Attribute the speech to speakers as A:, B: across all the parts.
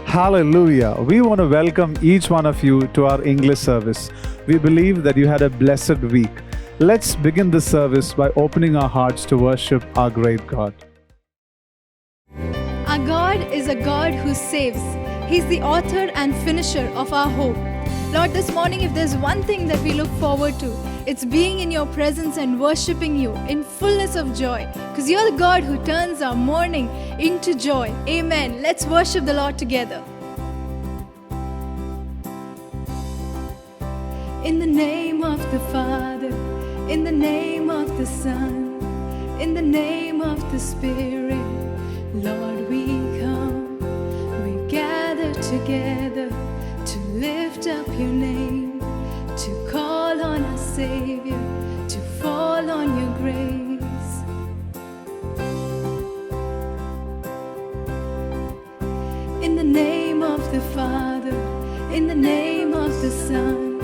A: Hallelujah. We want to welcome each one of you to our English service. We believe that you had a blessed week. Let's begin this service by opening our hearts to worship our great God.
B: Our God is a God who saves. He's the author and finisher of our hope. Lord, this morning, if there's one thing that we look forward to, it's being in your presence and worshiping you in fullness of joy. Because you're the God who turns our mourning into joy. Amen. Let's worship the Lord together. In the name of the Father, in the name of the Son, in the name of the Spirit, Lord, we come. We gather together to lift up your name, to call on our Savior, to fall on your grace. In the name of the Father, in the name of the Son,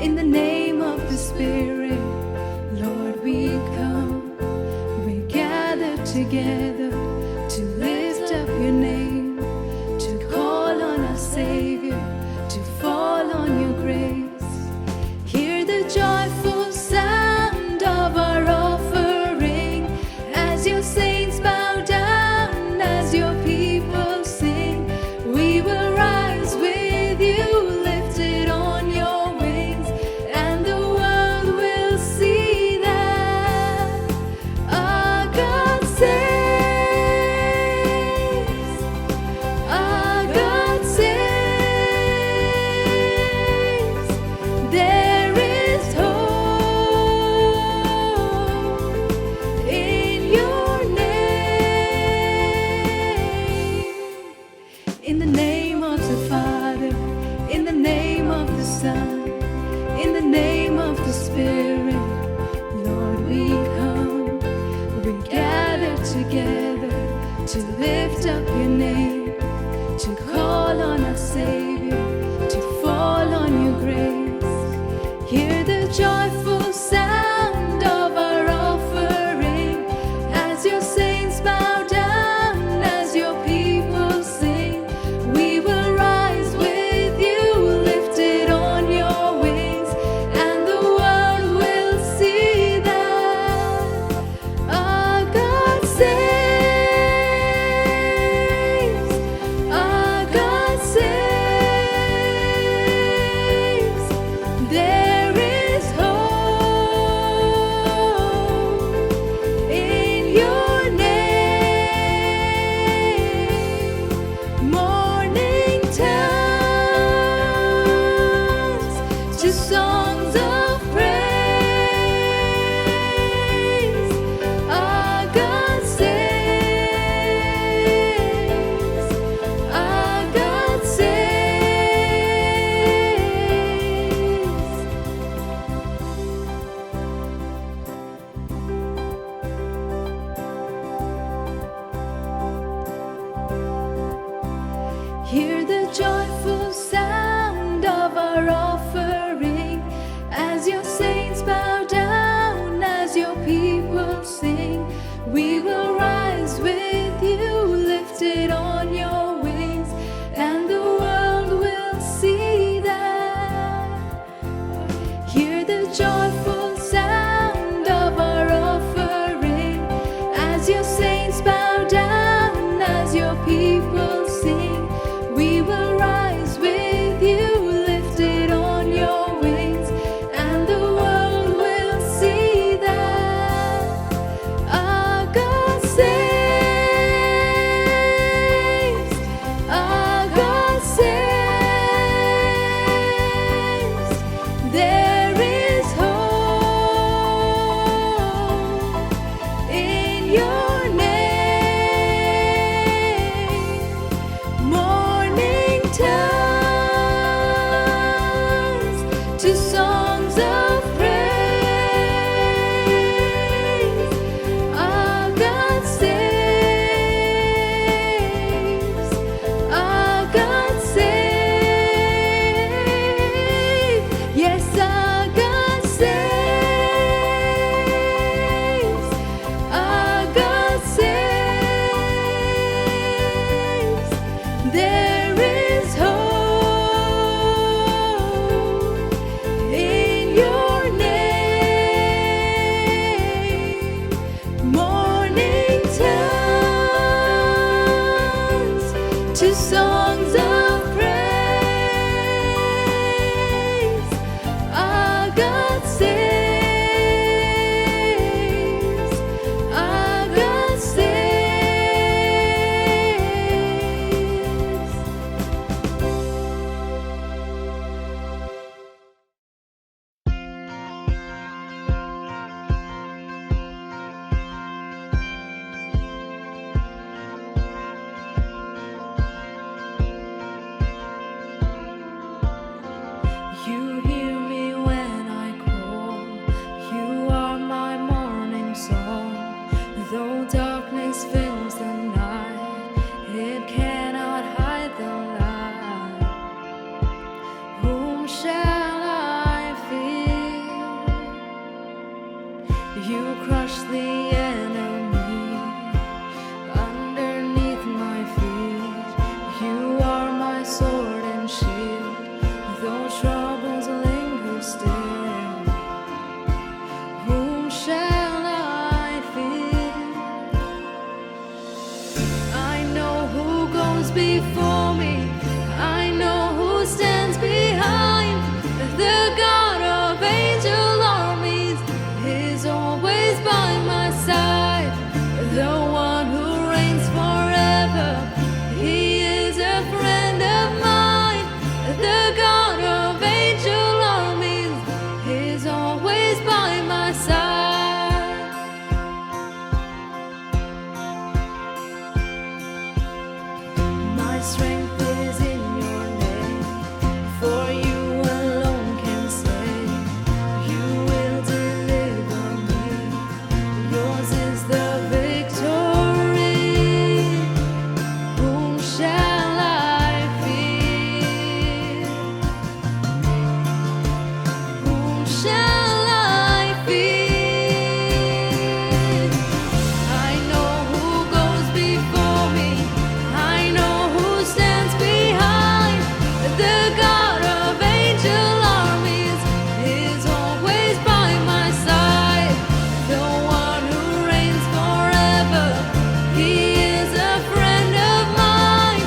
B: in the name of the Spirit, Lord, we come. We gather together to lift up your name, to call on our Savior, to fall on your grace. Hear the joyful sound of our offering as your saints bow down, as your people sing. We will rise with you, lifted on your wings, and the world will see that our God saves. Our God saves. There is hope in your name. In the name of the Father, in the name of the Son, in the name of the Spirit, Lord, we come. We gather together to lift up your name, to call on our Savior, to fall on your grace. Hear the joyful sound of our offering as your saints bow down, as your people sing. We will rise with you, lifted on your wings, and the world will see that our God saves. Our God Though darkness fills the night, it cannot hide the light. Whom shall I fear? You crush the enemy underneath my feet. You are my sword and shield. Though troubles linger still, whom shall I fear? I know who goes before me. I know who stands behind. The God of angel armies is always by my side. The one who reigns forever, he is a friend of mine. The God of angel armies is always by my side. My strength is in your name, for you alone can save. You will deliver me. Yours is the victory. Whom shall I fear? Whom shall I fear? I know who goes before me. I know who stands behind. The God of angel armies is always by my side. The one who reigns forever, he is a friend of mine.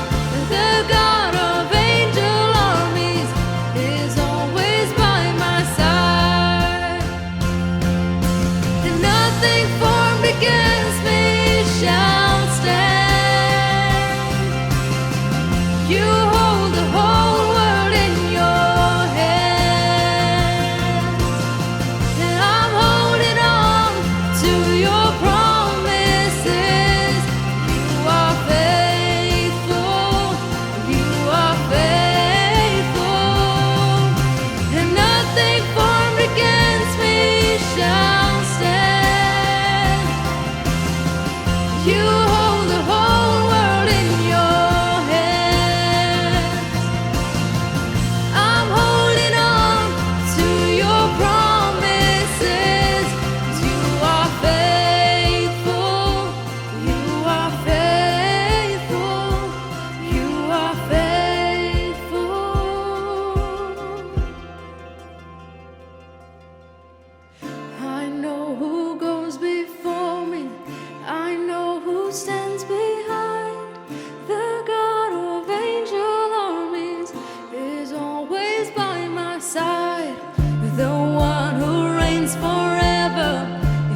B: The God of angel armies is always by my side. And nothing formed against me shall stand. You hold the whole world in your hands, and I'm holding on to your promises. You are faithful, you are faithful, and nothing formed against me shall stand. You hold the whole world in your hands. I'm holding on to your promises. You are faithful, you are faithful, you are faithful. I know who goes before me. I know who stands behind. The God of angel armies is always by my side. The one who reigns forever,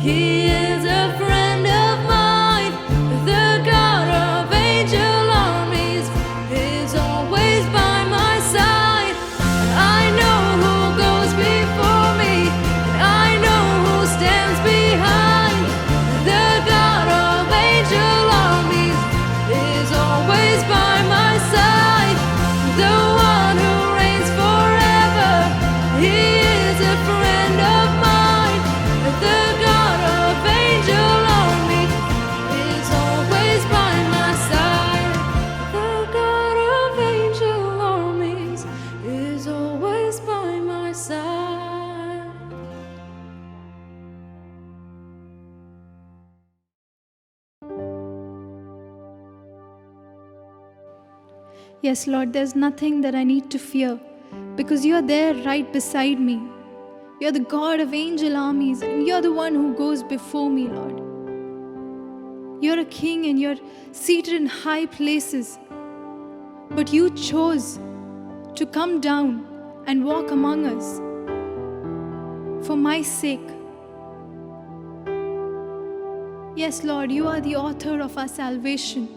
B: he is a friend of mine. The God of angel armies is always by my side. I know who goes before me. I know who stands behind. The God of angel armies is always by my side. The one who reigns forever, he is a friend of mine. The God of angel armies is always by my side. The God of angel armies is always by my side.
C: Yes, Lord, there's nothing that I need to fear because you're there right beside me. You're the God of angel armies, and you're the one who goes before me, Lord. You're a king and you're seated in high places, but you chose to come down and walk among us for my sake. Yes, Lord, you are the author of our salvation.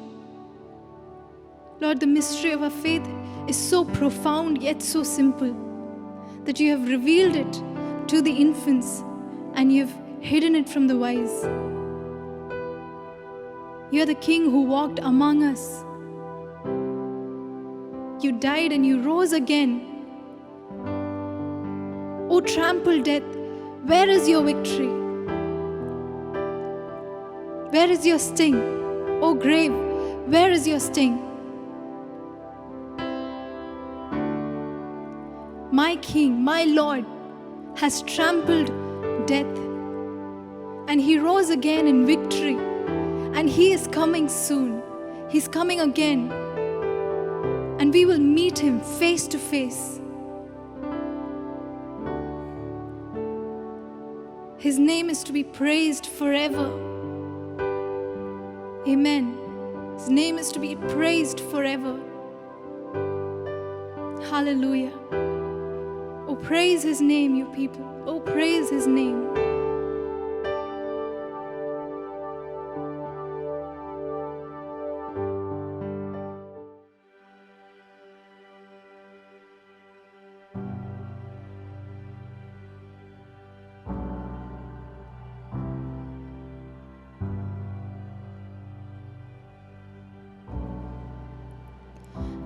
C: Lord, the mystery of our faith is so profound yet so simple that you have revealed it to the infants and you've hidden it from the wise. You are the King who walked among us. You died and you rose again. O trampled death, where is your victory? Where is your sting? O grave, where is your sting? My King, my Lord, has trampled death, and He rose again in victory, and He is coming soon. He's coming again, and we will meet Him face to face. His name is to be praised forever. Amen. His name is to be praised forever. Hallelujah. Oh, praise His name, you people. Oh, praise His name.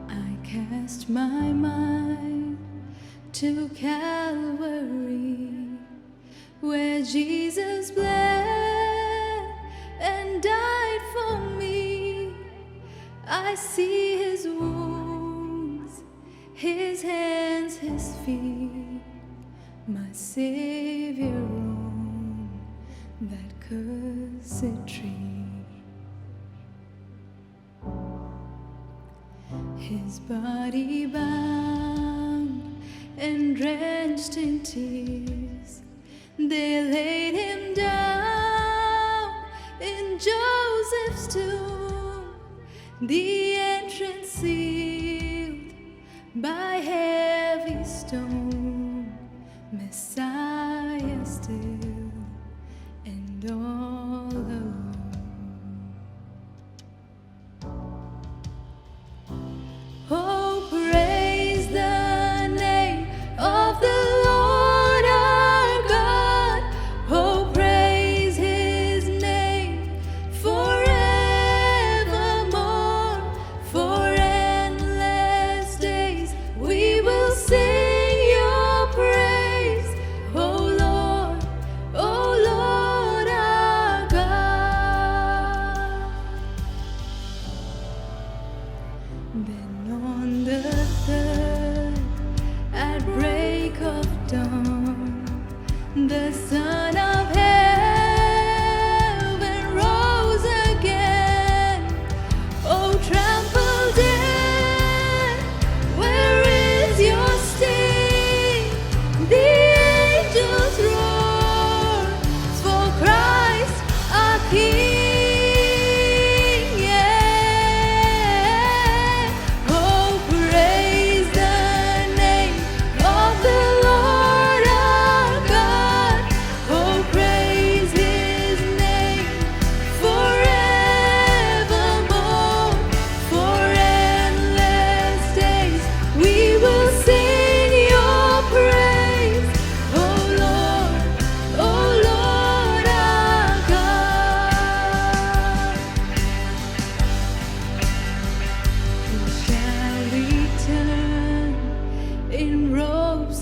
C: I cast my mind to Calvary, where Jesus bled and died for me. I see His wounds, His hands, His feet, my Savior on that cursed tree. His body bound and drenched in tears, they laid Him down in Joseph's tomb, the entrance sealed by heavy stone. Messiah still and all alone. Oh, praise the name of the Lord our God. Oh, praise His name forevermore. For endless days we will sing Your praise. Oh Lord our God. Then on the third, at break of dawn, the Son of Heaven rose again. Oh, trample death, where is your sting? The angels roar for Christ our King.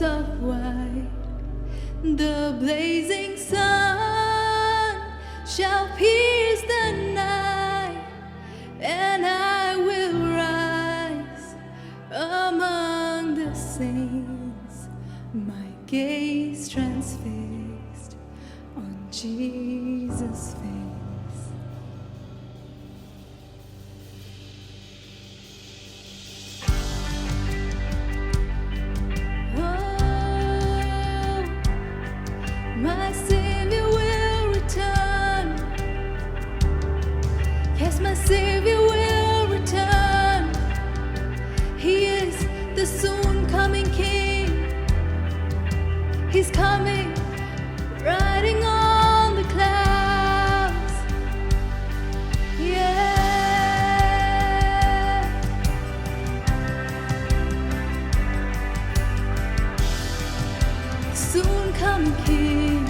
C: Of white, the blazing sun shall pierce the night, and I will rise among the saints, my gaze transfixed on Jesus' face. My Savior will return. Yes, my Savior will return. He is the soon coming King. He's coming, riding on the clouds. Yeah. Soon coming King.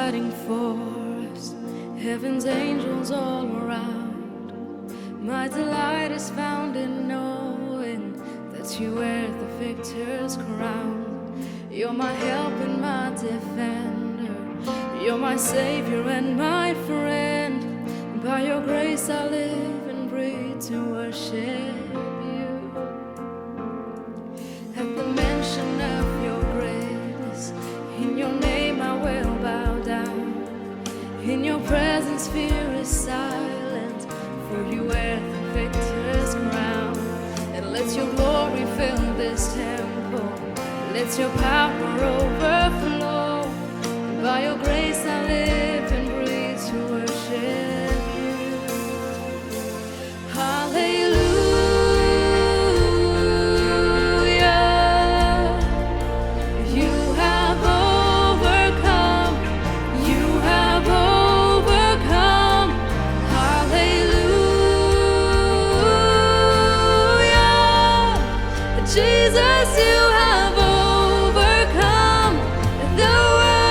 B: fighting for us, heaven's angels all around. My delight is found in knowing that you wear the victor's crown. You're my help and my defender, you're my savior and my friend. By your grace I live and breathe to worship you. At the mention of your greatness, in your name I will bow down. In your presence fear is silent, for you wear the victor's crown. And let your glory fill this temple, let your power overflow. By your grace I live and breathe to worship you. Hallelujah. You have overcome. You have overcome. Hallelujah. Jesus, you have overcome the world.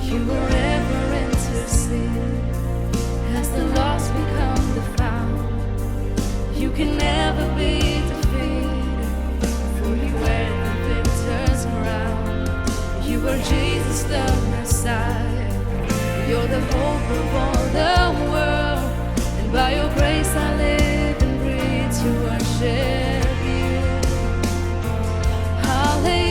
B: You were ever intercede as the lost become the found. You can never be defeated, for you wear the victor's crown. You are Jesus the Messiah, you're the hope of all the world. And by your grace I live and breathe to worship you. Hallelujah.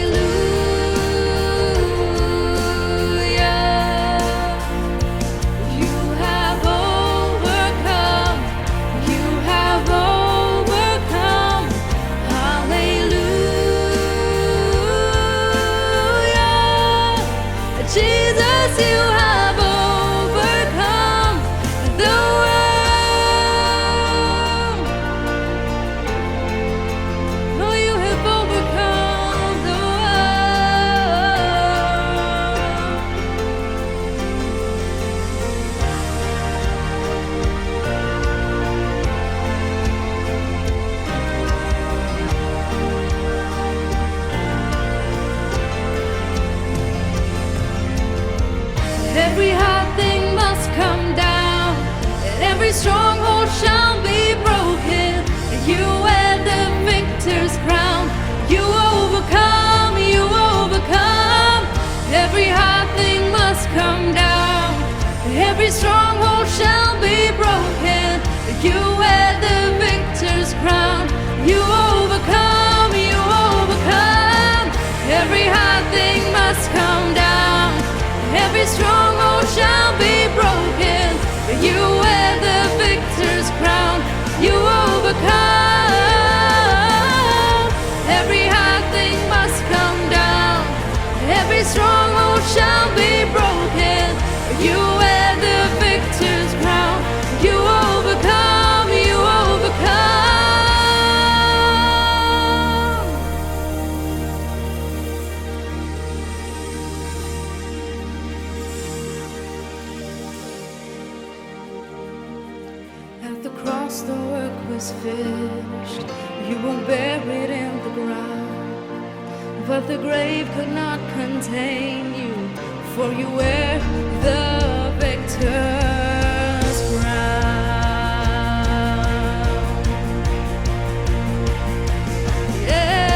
B: You have overcome. You have overcome. Hallelujah. Jesus, you have overcome the world. Oh, you have overcome the Every hard thing must come down, and every stronghold shall be broken. You wear the victor's crown. You overcome, you overcome. Every hard thing must come down, and every stronghold shall be broken. You wear the victor's crown. You overcome, you overcome. Every hard thing must come down, every stronghold shall be broken. You wear the victor's crown. You overcome. Every hard thing must come down, every stronghold shall be broken. You wear the victor's crown. You overcome. You overcome. At the cross the work was finished. You were buried in the ground, but the grave could not contain you, for you wear the victor's crown. Yeah.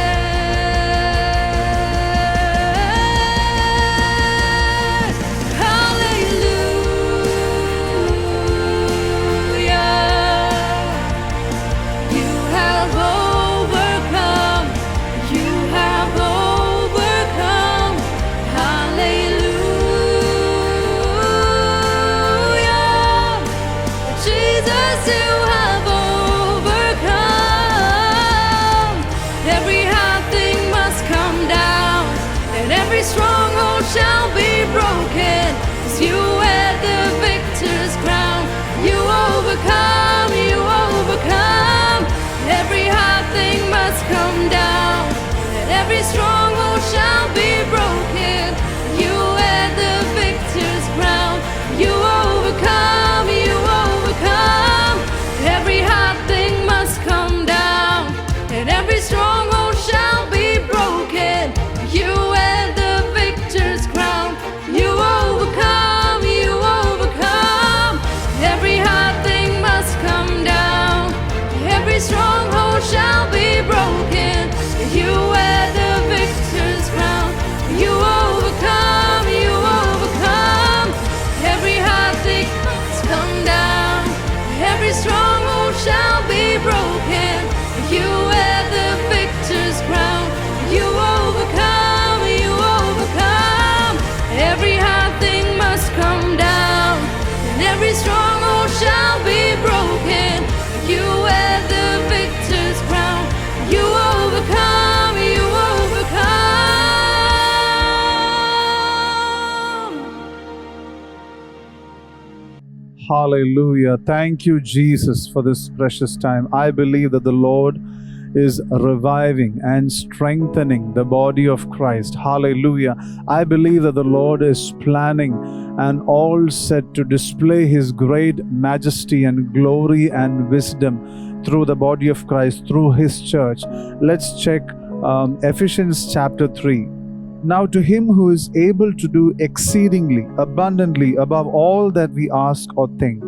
B: Hallelujah. You have overcome. You have overcome. Hallelujah. Jesus, you have overcome. Every hard thing must come down, and every stronghold shall be broken. 'Cause you wear the victor's crown. You overcome, you overcome. Every hard thing must come down, and every stronghold shall be broken. You wear the victor's crown. You overcome, you overcome.
A: Hallelujah. Thank you, Jesus, for this precious time. I believe that the Lord is reviving and strengthening the body of Christ. Hallelujah. I believe that the Lord is planning and all set to display His great majesty and glory and wisdom through the body of Christ, through His church. Let's check Ephesians chapter 3. Now to Him who is able to do exceedingly abundantly above all that we ask or think,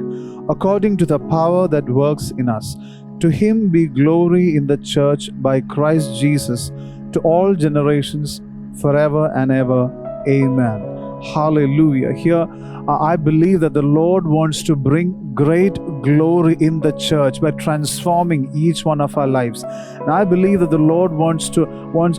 A: according to the power that works in us, to Him be glory in the church by Christ Jesus to all generations forever and ever. Amen. Hallelujah. Here I believe that the Lord wants to bring great glory in the church by transforming each one of our lives. And I believe that the Lord wants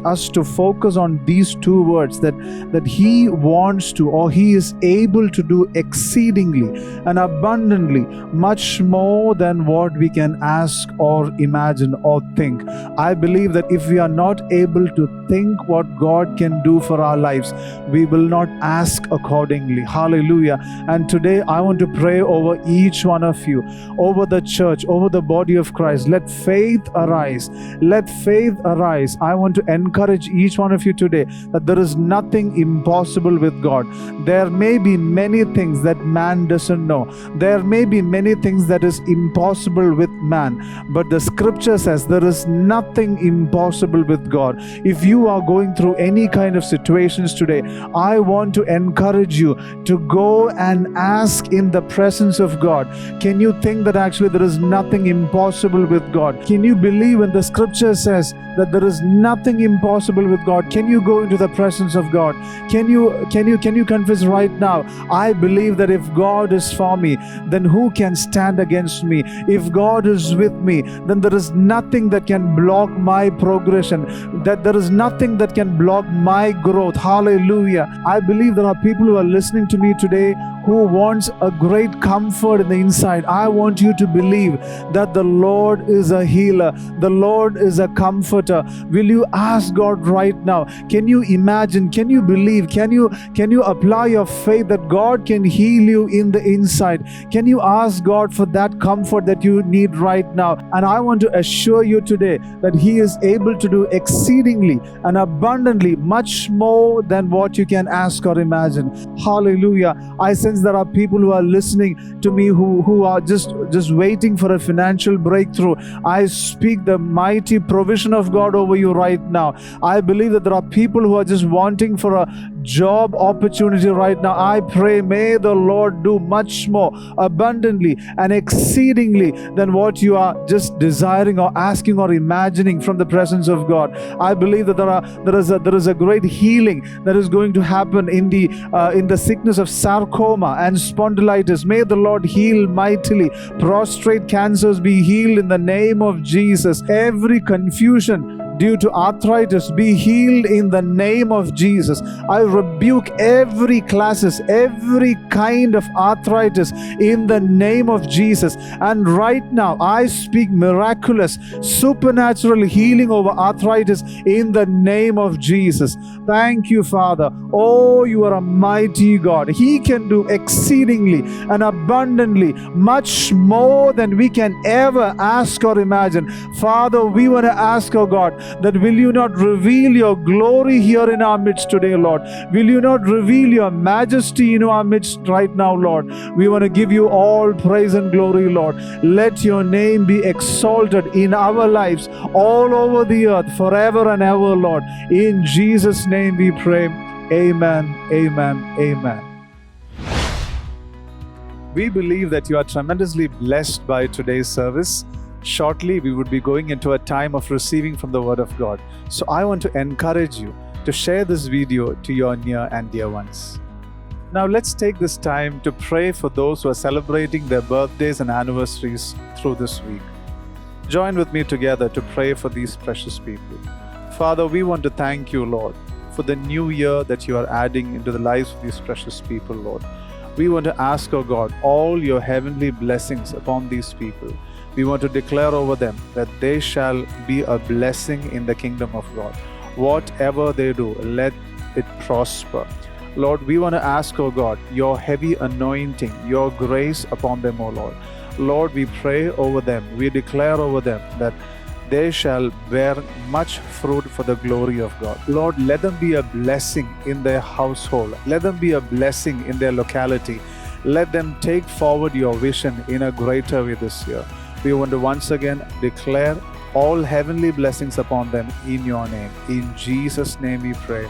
A: us to focus on these two words, that He wants to, or He is able to do exceedingly and abundantly, much more than what we can ask or imagine or think. I believe that if we are not able to think what God can do for our lives, we will not ask accordingly. Hallelujah. And today I want to pray over each one of you, over the church, over the body of Christ. Let faith arise. Let faith arise. I want to encourage each one of you today that there is nothing impossible with God. There may be many things that man doesn't know. There may be many things that is impossible with man. But the scripture says there is nothing impossible with God. If you are going through any kind of situations today, I want to encourage you to go and ask in the presence of God. Can you think that actually there is nothing impossible with God? Can you believe when the scripture says that there is nothing impossible with God? Can you go into the presence of God? Can you confess right now, I believe that if God is for me, then who can stand against me? If God is with me, then there is nothing that can block my progression, that there is nothing that can block my growth. Hallelujah. I believe there are people who are listening to me today who wants a great comfort in the inside. I want you to believe that the Lord is a healer. The Lord is a comforter. Will you ask God right now? Can you imagine? Can you believe? Can you apply your faith that God can heal you in the inside? Can you ask God for that comfort that you need right now? And I want to assure you today that He is able to do exceedingly and abundantly, much more than what you can ask or imagine. Hallelujah. I sense there are people who are listening to me who are just waiting for a financial breakthrough. I speak the mighty provision of God over you right now. I believe that there are people who are just wanting for a job opportunity right now. I pray, may the Lord do much more abundantly and exceedingly than what you are just desiring or asking or imagining from the presence of God. I believe that there is a great healing that is going to happen in the sickness of sarcoma and spondylitis. May the Lord heal mightily. Prostrate cancers be healed in the name of Jesus. Every confusion due to arthritis be healed in the name of Jesus. I rebuke every classes, every kind of arthritis in the name of Jesus. And right now I speak miraculous, supernatural healing over arthritis in the name of Jesus. Thank you, Father. Oh, you are a mighty God. He can do exceedingly and abundantly, much more than we can ever ask or imagine. Father, we want to ask, oh God, that will you not reveal your glory here in our midst today, Lord? Will you not reveal your majesty in our midst right now, Lord? We want to give you all praise and glory, Lord. Let your name be exalted in our lives all over the earth forever and ever, Lord. In Jesus' name we pray. Amen, amen, amen. We believe that you are tremendously blessed by today's service. Shortly, we would be going into a time of receiving from the Word of God. So I want to encourage you to share this video to your near and dear ones. Now let's take this time to pray for those who are celebrating their birthdays and anniversaries through this week. Join with me together to pray for these precious people. Father, we want to thank you, Lord, for the new year that you are adding into the lives of these precious people, Lord. We want to ask, oh God, all your heavenly blessings upon these people. We want to declare over them that they shall be a blessing in the kingdom of God. Whatever they do, let it prosper. Lord, we want to ask, oh God, your heavy anointing, your grace upon them, oh Lord. Lord, we pray over them, we declare over them that they shall bear much fruit for the glory of God. Lord, let them be a blessing in their household. Let them be a blessing in their locality. Let them take forward your vision in a greater way this year. We want to once again declare all heavenly blessings upon them in your name. In Jesus' name we pray.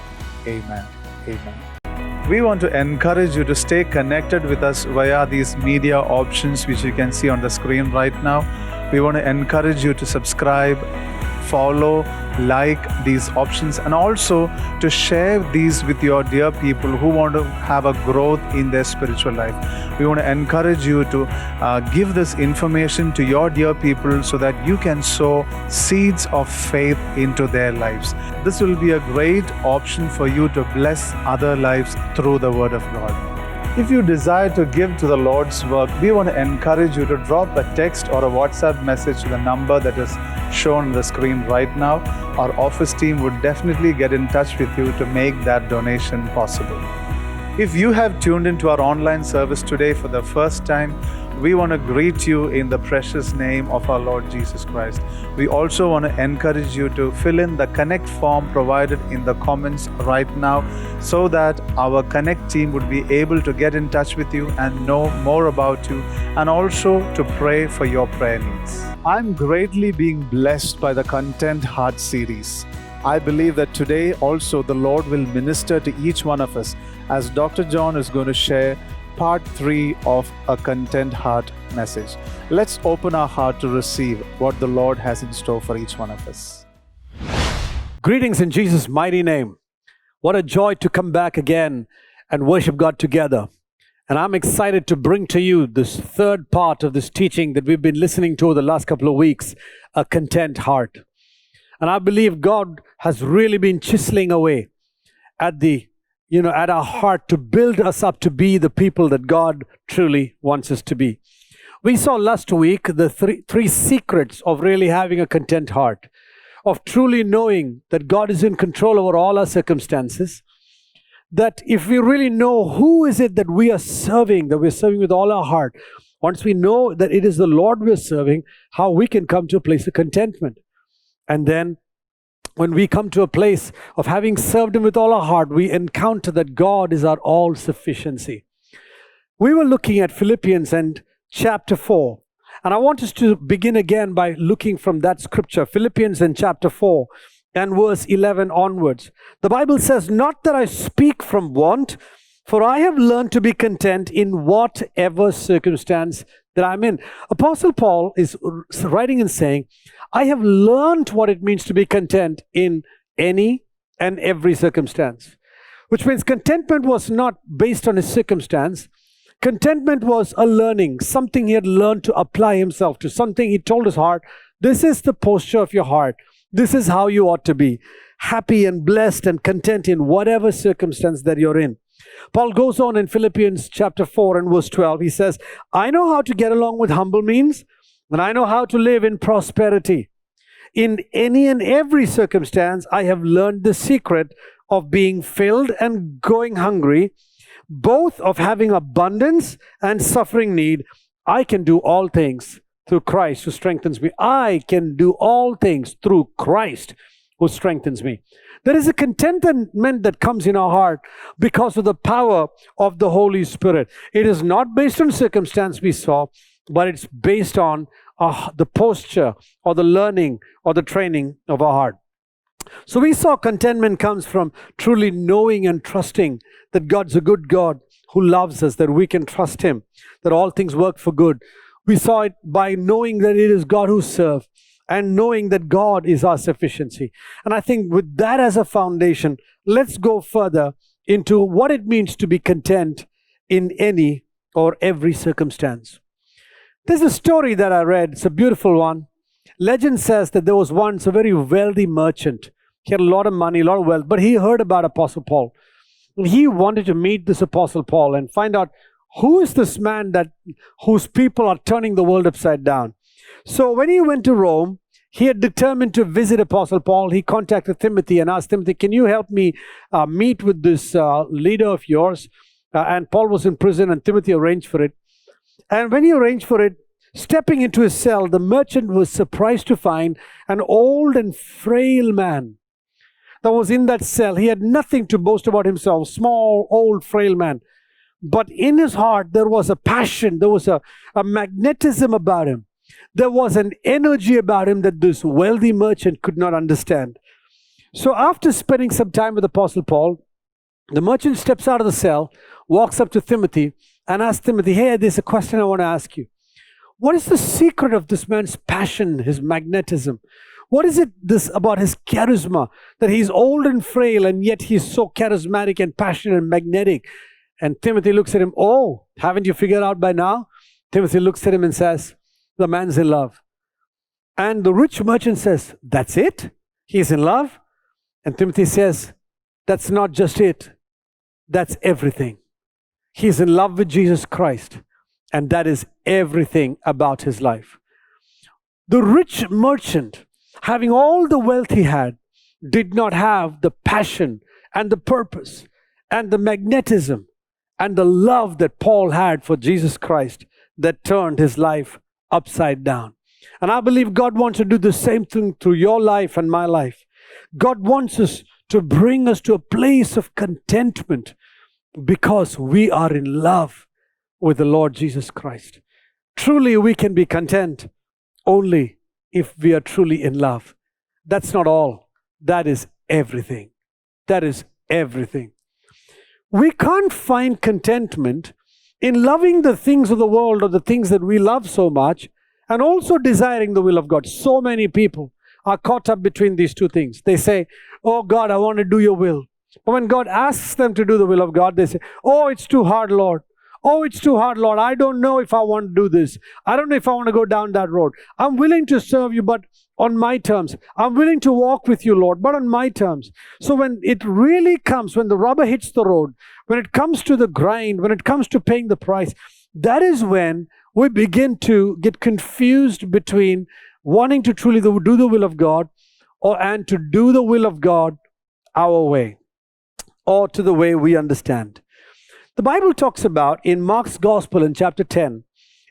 A: Amen. Amen. We want to encourage you to stay connected with us via these media options which you can see on the screen right now. We want to encourage you to subscribe, follow, like these options, and also to share these with your dear people who want to have a growth in their spiritual life. We want to encourage you to give this information to your dear people so that you can sow seeds of faith into their lives. This will be a great option for you to bless other lives through the Word of God. If you desire to give to the Lord's work, we want to encourage you to drop a text or a WhatsApp message to the number that is shown on the screen right now. Our office team would definitely get in touch with you to make that donation possible. If you have tuned into our online service today for the first time, we want to greet you in the precious name of our Lord Jesus Christ. We also want to encourage you to fill in the Connect form provided in the comments right now so that our Connect team would be able to get in touch with you and know more about you and also to pray for your prayer needs. I'm greatly being blessed by the Content Heart series. I believe that today also the Lord will minister to each one of us as Dr. John is going to share part 3 of a Content Heart message. Let's open our heart to receive what the Lord has in store for each one of us.
D: Greetings in Jesus' mighty name. What a joy to come back again and worship God together. And I'm excited to bring to you this third part of this teaching that we've been listening to over the last couple of weeks, a content heart. And I believe God has really been chiseling away at our heart to build us up to be the people that God truly wants us to be. We saw last week the three secrets of really having a content heart, of truly knowing that God is in control over all our circumstances, that if we really know who is it that we are serving, that we're serving with all our heart, once we know that it is the Lord we're serving, how we can come to a place of contentment. And then when we come to a place of having served Him with all our heart, we encounter that God is our all-sufficiency. We were looking at Philippians and chapter 4. And I want us to begin again by looking from that scripture, Philippians and chapter 4 and verse 11 onwards. The Bible says, "Not that I speak from want, for I have learned to be content in whatever circumstance that I'm in." Apostle Paul is writing and saying, I have learned what it means to be content in any and every circumstance. Which means contentment was not based on his circumstance. Contentment was a learning, something he had learned to apply himself to, something he told his heart, this is the posture of your heart. This is how you ought to be. Happy and blessed and content in whatever circumstance that you're in. Paul goes on in Philippians chapter 4 and verse 12. He says, I know how to get along with humble means, and I know how to live in prosperity. In any and every circumstance, I have learned the secret of being filled and going hungry, both of having abundance and suffering need. I can do all things through Christ who strengthens me. I can do all things through Christ who strengthens me. There is a contentment that comes in our heart because of the power of the Holy Spirit. It is not based on circumstance we saw, but it's based on the posture or the learning or the training of our heart. So we saw contentment comes from truly knowing and trusting that God's a good God who loves us, that we can trust Him, that all things work for good. We saw it by knowing that it is God who serves and knowing that God is our sufficiency. And I think with that as a foundation, let's go further into what it means to be content in any or every circumstance. There's a story that I read. It's a beautiful one. Legend says that there was once a very wealthy merchant. He had a lot of money, a lot of wealth, but he heard about Apostle Paul. He wanted to meet this Apostle Paul and find out who is this man whose people are turning the world upside down. So when he went to Rome, he had determined to visit Apostle Paul. He contacted Timothy and asked Timothy, can you help me meet with this leader of yours? And Paul was in prison and Timothy arranged for it. And when he arranged for it, stepping into his cell, the merchant was surprised to find an old and frail man that was in that cell. He had nothing to boast about himself, small, old, frail man. But in his heart, there was a passion, there was a magnetism about him. There was an energy about him that this wealthy merchant could not understand. So after spending some time with Apostle Paul, the merchant steps out of the cell, walks up to Timothy and asks Timothy, hey, there's a question I want to ask you. What is the secret of this man's passion, his magnetism? What is it this about his charisma, that he's old and frail and yet he's so charismatic and passionate and magnetic? And Timothy looks at him, oh, haven't you figured out by now? Timothy looks at him and says, the man's in love. And the rich merchant says, that's it? He's in love? And Timothy says, that's not just it. That's everything. He's in love with Jesus Christ. And that is everything about his life. The rich merchant, having all the wealth he had, did not have the passion and the purpose and the magnetism and the love that Paul had for Jesus Christ that turned his life upside down. And I believe God wants to do the same thing through your life and my life. God wants us to bring us to a place of contentment because we are in love with the Lord Jesus Christ. Truly, we can be content only if we are truly in love. That's not all. That is everything. That is everything. We can't find contentment in loving the things of the world or the things that we love so much and also desiring the will of God. So many people are caught up between these two things. They say, oh God, I want to do your will. But when God asks them to do the will of God, they say, oh, it's too hard, Lord. Oh, it's too hard, Lord. I don't know if I want to do this. I don't know if I want to go down that road. I'm willing to serve you, but on my terms. I'm willing to walk with you, Lord, but on my terms. So when it really comes, when the rubber hits the road, when it comes to the grind, when it comes to paying the price, that is when we begin to get confused between wanting to truly do the will of God and to do the will of God our way or to the way we understand. The Bible talks about in Mark's Gospel in chapter 10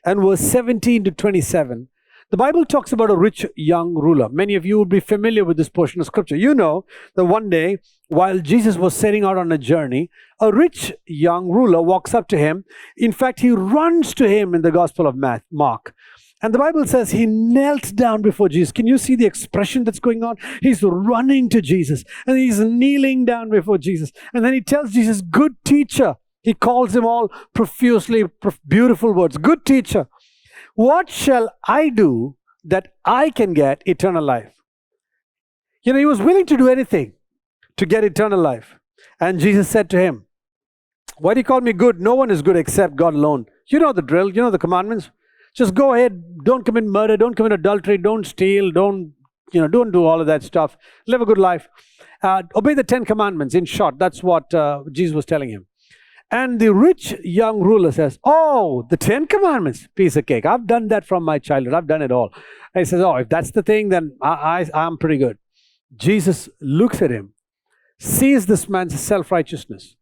D: and verse 17 to 27, the Bible talks about a rich young ruler. Many of you will be familiar with this portion of scripture. You know that one day, while Jesus was setting out on a journey, a rich young ruler walks up to him. In fact, he runs to him in the Gospel of Mark. And the Bible says he knelt down before Jesus. Can you see the expression that's going on? He's running to Jesus and he's kneeling down before Jesus. And then he tells Jesus, good teacher. He calls him all profusely beautiful words. Good teacher, what shall I do that I can get eternal life? You know, he was willing to do anything to get eternal life. And Jesus said to him, why do you call me good? No one is good except God alone. You know the drill. You know the commandments. Just go ahead. Don't commit murder. Don't commit adultery. Don't steal. Don't do all of that stuff. Live a good life. Obey the 10 commandments. In short, that's what Jesus was telling him. And the rich young ruler says, oh, the 10 commandments, piece of cake. I've done that from my childhood. I've done it all. And he says, oh, if that's the thing, then I'm pretty good. Jesus looks at him, sees this man's self-righteousness.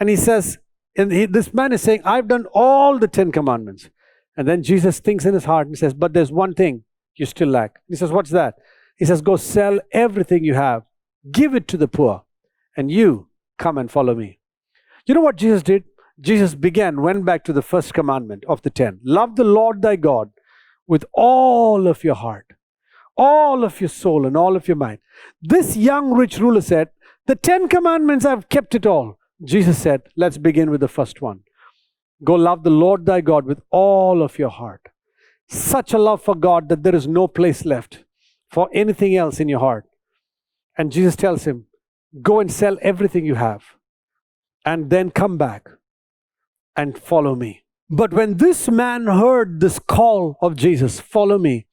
D: And he says, this man is saying, I've done all the 10 commandments. And then Jesus thinks in his heart and says, but there's one thing you still lack. He says, what's that? He says, go sell everything you have, give it to the poor, and you come and follow me. You know what Jesus did? Jesus went back to the first commandment of the 10. Love the Lord thy God with all of your heart, all of your soul, and all of your mind. This young rich ruler said, the 10 commandments, I've kept it all. Jesus said, let's begin with the first one. Go love the Lord thy God with all of your heart. Such a love for God that there is no place left for anything else in your heart. And Jesus tells him, go and sell everything you have. And then come back and follow me. But when this man heard this call of Jesus, follow me,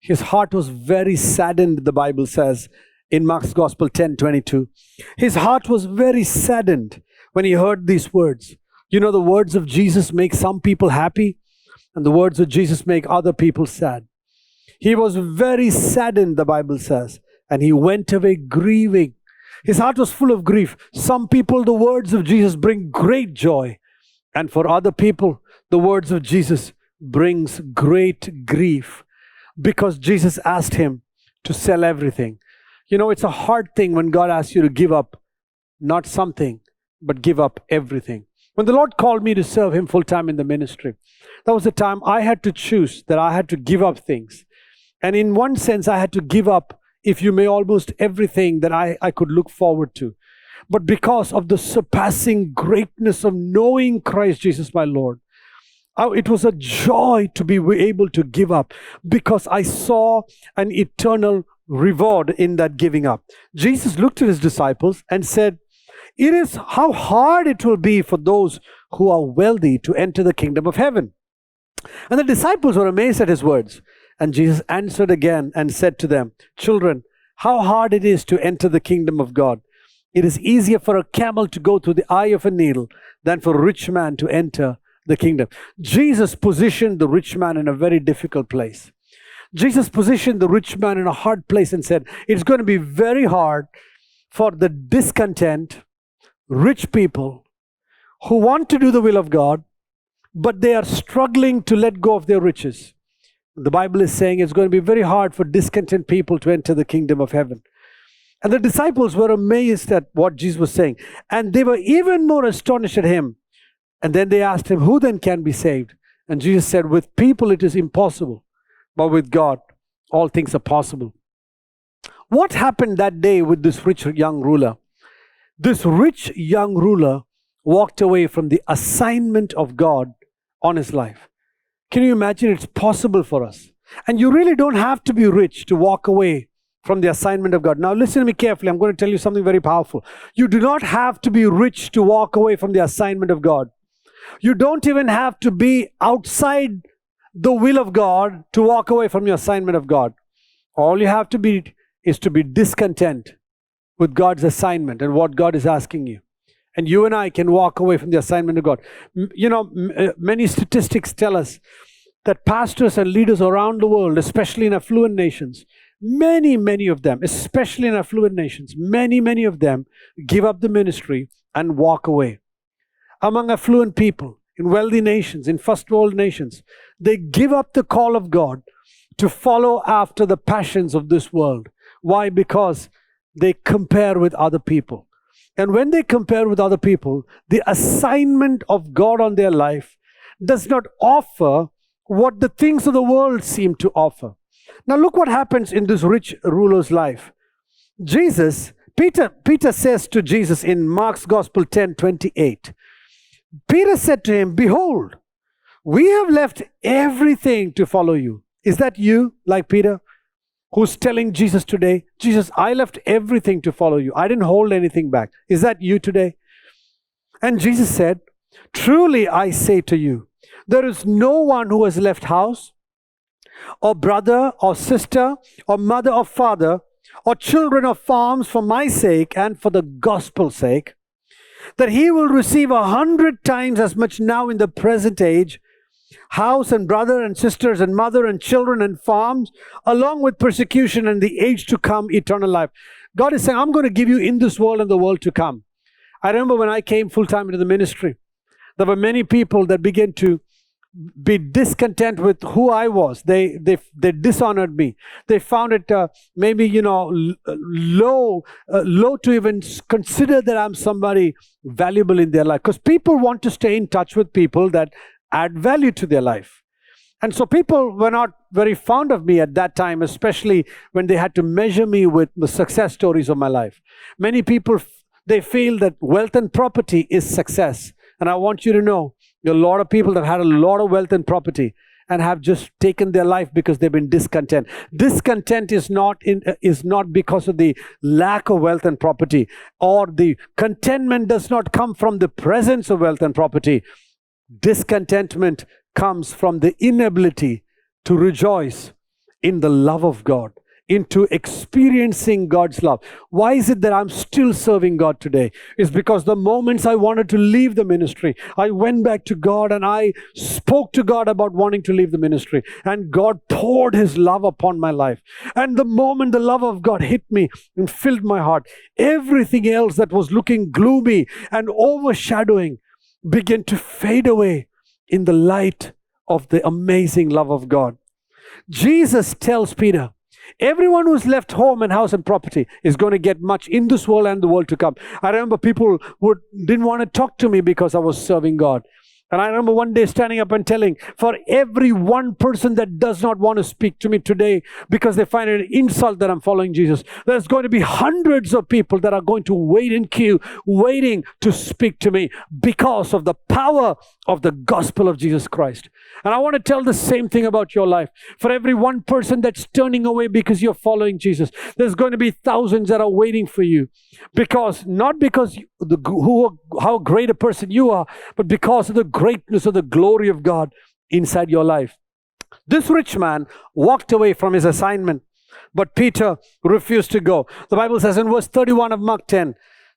D: his heart was very saddened, the Bible says in Mark's Gospel 10:22. His heart was very saddened when he heard these words. You know, the words of Jesus make some people happy, and the words of Jesus make other people sad. He was very saddened, the Bible says, and he went away grieving. His heart was full of grief. Some people, the words of Jesus bring great joy. And for other people, the words of Jesus brings great grief, because Jesus asked him to sell everything. You know, it's a hard thing when God asks you to give up not something, but give up everything. When the Lord called me to serve him full time in the ministry, that was the time I had to choose, that I had to give up things. And in one sense, I had to give up, if you may, almost everything that I could look forward to. But because of the surpassing greatness of knowing Christ Jesus my Lord, it was a joy to be able to give up, because I saw an eternal reward in that giving up. Jesus looked at his disciples and said, "It is how hard it will be for those who are wealthy to enter the kingdom of heaven." And the disciples were amazed at his words. And Jesus answered again and said to them, "Children, how hard it is to enter the kingdom of God. It is easier for a camel to go through the eye of a needle than for a rich man to enter the kingdom." Jesus positioned the rich man in a very difficult place. Jesus positioned the rich man in a hard place and said, it's going to be very hard for the discontent, rich people who want to do the will of God, but they are struggling to let go of their riches. The Bible is saying it's going to be very hard for discontent people to enter the kingdom of heaven. And the disciples were amazed at what Jesus was saying. And they were even more astonished at him. And then they asked him, "Who then can be saved?" And Jesus said, "With people it is impossible, but with God all things are possible." What happened that day with this rich young ruler? This rich young ruler walked away from the assignment of God on his life. Can you imagine? It's possible for us. And you really don't have to be rich to walk away from the assignment of God. Now listen to me carefully. I'm going to tell you something very powerful. You do not have to be rich to walk away from the assignment of God. You don't even have to be outside the will of God to walk away from your assignment of God. All you have to be is to be discontent with God's assignment and what God is asking you. And you and I can walk away from the assignment of God. You know, many statistics tell us that pastors and leaders around the world, especially in affluent nations, many of them, especially in affluent nations, many of them give up the ministry and walk away. Among affluent people, in wealthy nations, in first world nations, they give up the call of God to follow after the passions of this world. Why? Because they compare with other people. And when they compare with other people, the assignment of God on their life does not offer what the things of the world seem to offer. Now look what happens in this rich ruler's life. Peter says to Jesus in Mark's Gospel 10:28, Peter said to him, "Behold, we have left everything to follow you." Is that you, like Peter, who's telling Jesus today, "Jesus, I left everything to follow you. I didn't hold anything back"? Is that you today? And Jesus said, "Truly I say to you, there is no one who has left house, or brother, or sister, or mother, or father, or children, or farms for my sake and for the gospel's sake, that he will receive 100 times as much now in the present age, house and brother and sisters and mother and children and farms, along with persecution and the age to come, eternal life." God is saying, I'm going to give you in this world and the world to come. I remember when I came full-time into the ministry, there were many people that began to be discontent with who I was. They dishonored me. They found it low to even consider that I'm somebody valuable in their life. Because people want to stay in touch with people that add value to their life. And so people were not very fond of me at that time, especially when they had to measure me with the success stories of my life. Many people, they feel that wealth and property is success. And I want you to know, there are a lot of people that had a lot of wealth and property and have just taken their life because they've been discontent. Discontent is not because of the lack of wealth and property, or the contentment does not come from the presence of wealth and property. Discontentment comes from the inability to rejoice in the love of God, into experiencing God's love. Why is it that I'm still serving God today? It's because the moments I wanted to leave the ministry, I went back to God and I spoke to God about wanting to leave the ministry. And God poured His love upon my life. And the moment the love of God hit me and filled my heart, everything else that was looking gloomy and overshadowing began to fade away in the light of the amazing love of God. Jesus tells Peter, everyone who's left home and house and property is going to get much in this world and the world to come. I remember people who didn't want to talk to me because I was serving God. And I remember one day standing up and telling, for every one person that does not want to speak to me today because they find it an insult that I'm following Jesus, there's going to be hundreds of people that are going to wait in queue, waiting to speak to me because of the power of the gospel of Jesus Christ. And I want to tell the same thing about your life. For every one person that's turning away because you're following Jesus, there's going to be thousands that are waiting for you. Because, not because how great a person you are, but because of the greatness of the glory of God inside your life. This rich man walked away from his assignment, but Peter refused to go. The Bible says in verse 31 of Mark 10,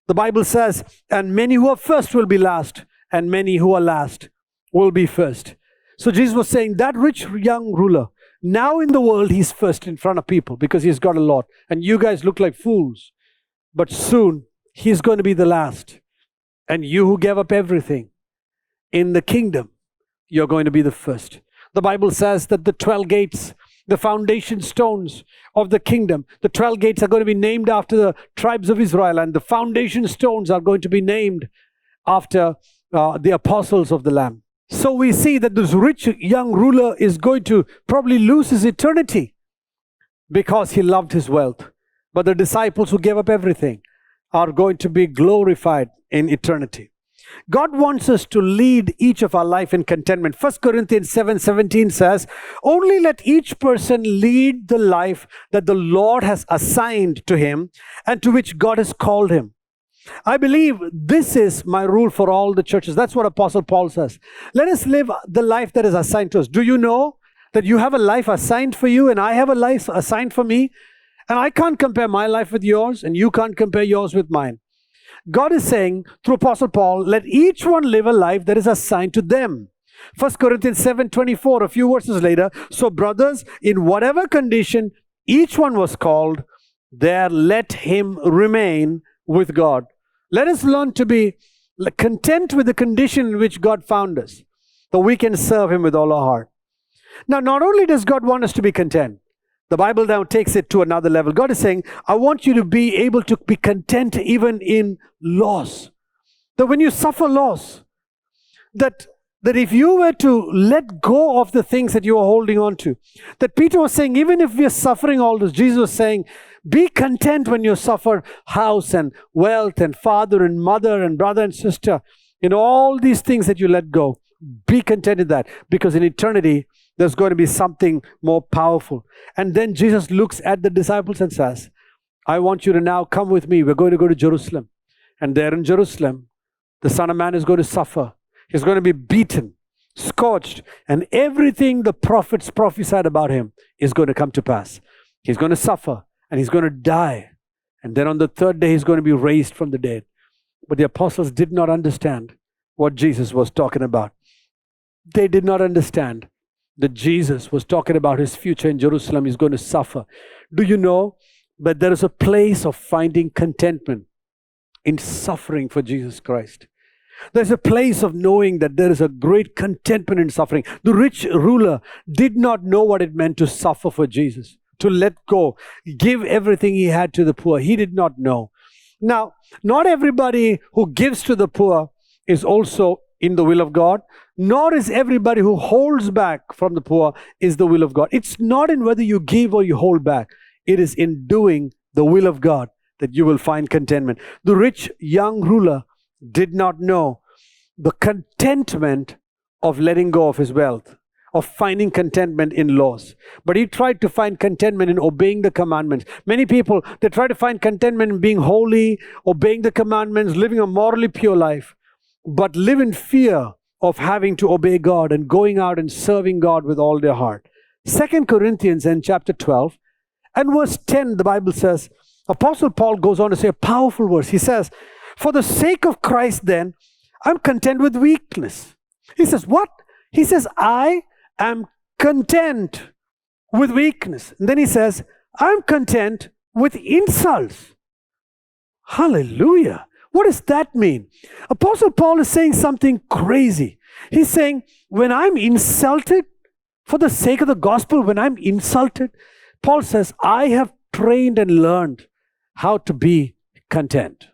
D: the Bible says, and many who are first will be last, and many who are last will be first. So Jesus was saying that rich young ruler, now in the world he's first in front of people because he's got a lot. And you guys look like fools. But soon he's going to be the last. And you who gave up everything in the kingdom, you're going to be the first. The Bible says that the 12 gates, the foundation stones of the kingdom, the 12 gates are going to be named after the tribes of Israel. And the foundation stones are going to be named after the apostles of the Lamb. So we see that this rich young ruler is going to probably lose his eternity because he loved his wealth. But the disciples who gave up everything are going to be glorified in eternity. God wants us to lead each of our life in contentment. 1 Corinthians 7:17 says, only let each person lead the life that the Lord has assigned to him and to which God has called him. I believe this is my rule for all the churches. That's what Apostle Paul says. Let us live the life that is assigned to us. Do you know that you have a life assigned for you and I have a life assigned for me? And I can't compare my life with yours and you can't compare yours with mine. God is saying through Apostle Paul, let each one live a life that is assigned to them. 1 Corinthians 7:24, a few verses later, so brothers, in whatever condition each one was called, there let him remain with God. Let us learn to be content with the condition in which God found us, that we can serve Him with all our heart. Now, not only does God want us to be content, the Bible now takes it to another level. God is saying, I want you to be able to be content even in loss. That when you suffer loss, that if you were to let go of the things that you are holding on to, that Peter was saying, even if we are suffering all this, Jesus was saying, be content when you suffer house and wealth and father and mother and brother and sister. All these things that you let go. Be content in that, because in eternity, there's going to be something more powerful. And then Jesus looks at the disciples and says, I want you to now come with me. We're going to go to Jerusalem. And there in Jerusalem, the Son of Man is going to suffer. He's going to be beaten, scorched, and everything the prophets prophesied about him is going to come to pass. He's going to suffer and he's going to die. And then on the third day, he's going to be raised from the dead. But the apostles did not understand what Jesus was talking about. They did not understand that Jesus was talking about his future in Jerusalem. He's going to suffer. Do you know that there is a place of finding contentment in suffering for Jesus Christ? There's a place of knowing that there is a great contentment in suffering. The rich ruler did not know what it meant to suffer for Jesus, to let go, give everything he had to the poor. He did not know. Now, not everybody who gives to the poor is also in the will of God, nor is everybody who holds back from the poor is the will of God. It's not in whether you give or you hold back. It is in doing the will of God that you will find contentment. The rich young ruler did not know the contentment of letting go of his wealth, of finding contentment in loss. But he tried to find contentment in obeying the commandments. Many people, they try to find contentment in being holy, obeying the commandments, living a morally pure life, but live in fear of having to obey God and going out and serving God with all their heart. 2 Corinthians in chapter 12 And verse 10, the Bible says, Apostle Paul goes on to say a powerful verse. He says, for the sake of Christ then, I'm content with weakness. He says, what? He says, I am content with weakness. And then he says, I'm content with insults. Hallelujah. What does that mean? Apostle Paul is saying something crazy. He's saying, when I'm insulted for the sake of the gospel, when I'm insulted, Paul says, I have trained and learned how to be content.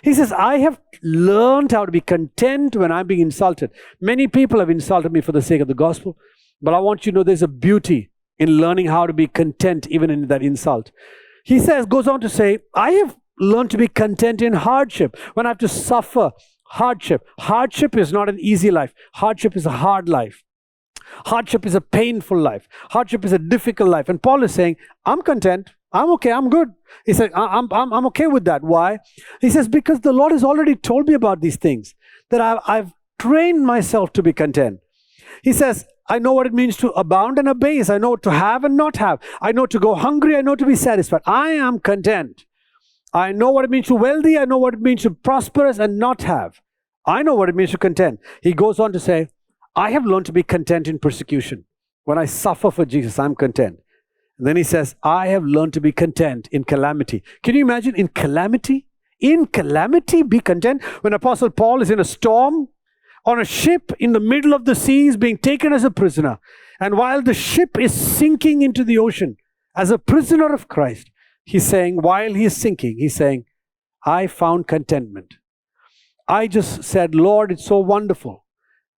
D: He says, I have learned how to be content when I'm being insulted. Many people have insulted me for the sake of the gospel, but I want you to know there's a beauty in learning how to be content even in that insult. He says, goes on to say, I have learned to be content in hardship. When I have to suffer hardship. Hardship is not an easy life. Hardship is a hard life. Hardship is a painful life. Hardship is a difficult life. And Paul is saying, I'm content. I'm okay. I'm good. He said, I'm okay with that. Why? He says, because the Lord has already told me about these things, that I've trained myself to be content. He says, I know what it means to abound and abase. I know to have and not have. I know to go hungry. I know to be satisfied. I am content. I know what it means to wealthy. I know what it means to prosperous and not have. I know what it means to content. He goes on to say, I have learned to be content in persecution. When I suffer for Jesus, I'm content. And then he says, I have learned to be content in calamity. Can you imagine in calamity? In calamity, be content. When Apostle Paul is in a storm, on a ship in the middle of the seas, being taken as a prisoner. And while the ship is sinking into the ocean, as a prisoner of Christ, he's saying, while he's sinking, he's saying, I found contentment. I just said, Lord, it's so wonderful.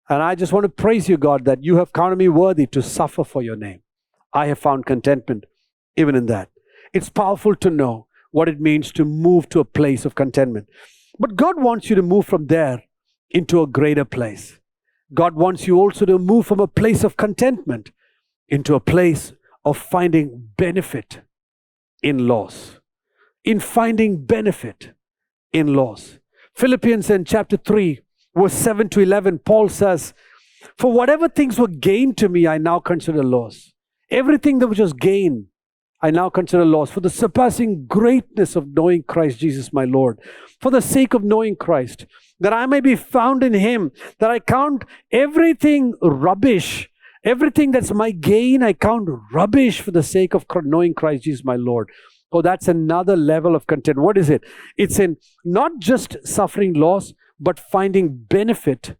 D: And I just want to praise you, God, that you have counted me worthy to suffer for your name. I have found contentment even in that. It's powerful to know what it means to move to a place of contentment. But God wants you to move from there into a greater place. God wants you also to move from a place of contentment into a place of finding benefit in loss. In finding benefit in loss. Philippians in chapter 3, verse 7 to 11, Paul says, for whatever things were gained to me, I now consider loss. Everything that was gain, I now consider loss for the surpassing greatness of knowing Christ Jesus my Lord. For the sake of knowing Christ, that I may be found in Him, that I count everything rubbish. Everything that's my gain, I count rubbish for the sake of knowing Christ Jesus my Lord. Oh, that's another level of content. What is it? It's in not just suffering loss, but finding benefit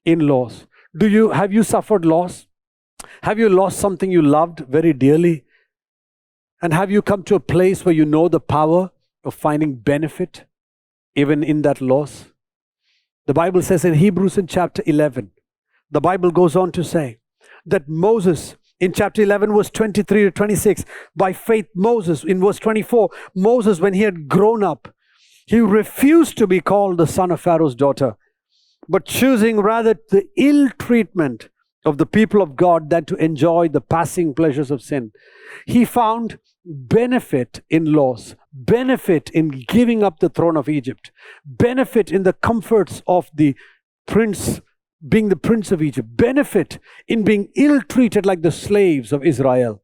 D: in loss. Have you suffered loss? Have you lost something you loved very dearly? And have you come to a place where you know the power of finding benefit even in that loss? The Bible says in Hebrews in chapter 11, the Bible goes on to say that Moses in chapter 11 verse 23 to 26, by faith Moses, in verse 24, Moses, when he had grown up, he refused to be called the son of Pharaoh's daughter, but choosing rather the ill treatment of the people of God than to enjoy the passing pleasures of sin. He found benefit in loss, benefit in giving up the throne of Egypt, benefit in the comforts of the prince, being the prince of Egypt, benefit in being ill-treated like the slaves of Israel.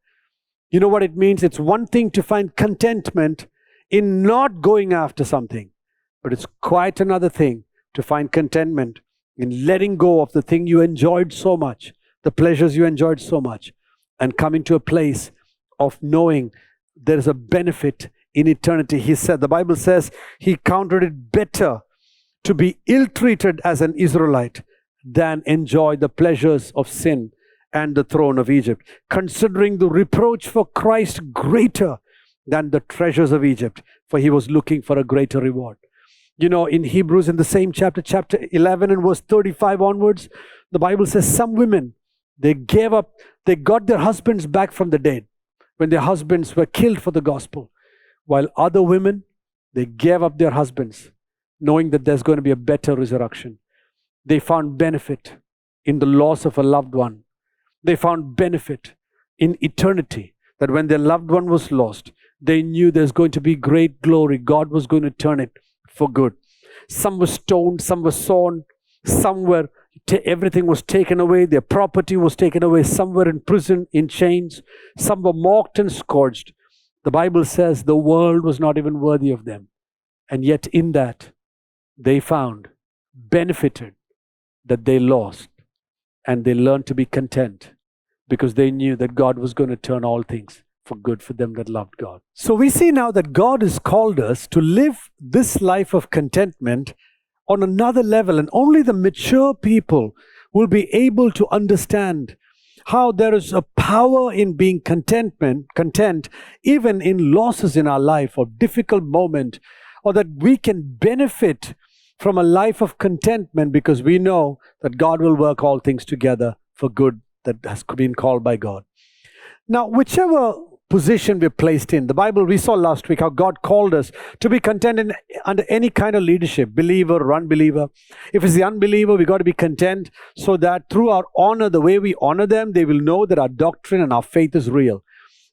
D: You know what it means? It's one thing to find contentment in not going after something, but it's quite another thing to find contentment in letting go of the thing you enjoyed so much, the pleasures you enjoyed so much, and coming to a place of knowing there is a benefit in eternity. He said, the Bible says, he counted it better to be ill-treated as an Israelite than enjoy the pleasures of sin and the throne of Egypt, considering the reproach for Christ greater than the treasures of Egypt, for he was looking for a greater reward. You know, in Hebrews, in the same chapter 11 and verse 35 onwards, the Bible says some women, they got their husbands back from the dead when their husbands were killed for the gospel, while other women, they gave up their husbands knowing that there's going to be a better resurrection. They found benefit in the loss of a loved one. They found benefit in eternity, that when their loved one was lost, they knew there's going to be great glory. God was going to turn it for good. Some were stoned, some were sawn, some were, everything was taken away, their property was taken away, some were in prison, in chains, some were mocked and scourged. The Bible says the world was not even worthy of them. And yet in that, they found, benefited, that they lost. And they learned to be content because they knew that God was going to turn all things for good for them that loved God. So we see now that God has called us to live this life of contentment on another level. And only the mature people will be able to understand how there is a power in being content, even in losses in our life or difficult moment, or that we can benefit from a life of contentment because we know that God will work all things together for good that has been called by God. Now, whichever position we're placed in, the Bible, we saw last week how God called us to be content under any kind of leadership, believer or unbeliever. If it's the unbeliever, we got to be content so that through our honor, the way we honor them, they will know that our doctrine and our faith is real.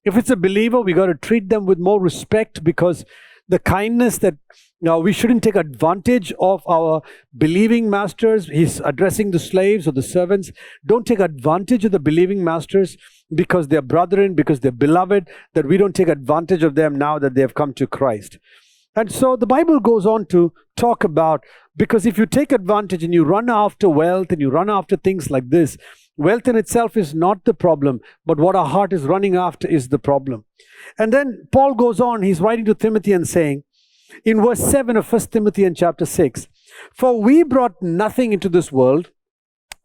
D: If it's a believer, we got to treat them with more respect because the kindness that we shouldn't take advantage of our believing masters. He's addressing the slaves or the servants. Don't take advantage of the believing masters because they're brethren, because they're beloved, that we don't take advantage of them now that they have come to Christ. And so the Bible goes on to talk about, because if you take advantage and you run after wealth and you run after things like this, wealth in itself is not the problem, but what our heart is running after is the problem. And then Paul goes on, he's writing to Timothy and saying, in verse 7 of 1 Timothy and chapter 6, for we brought nothing into this world,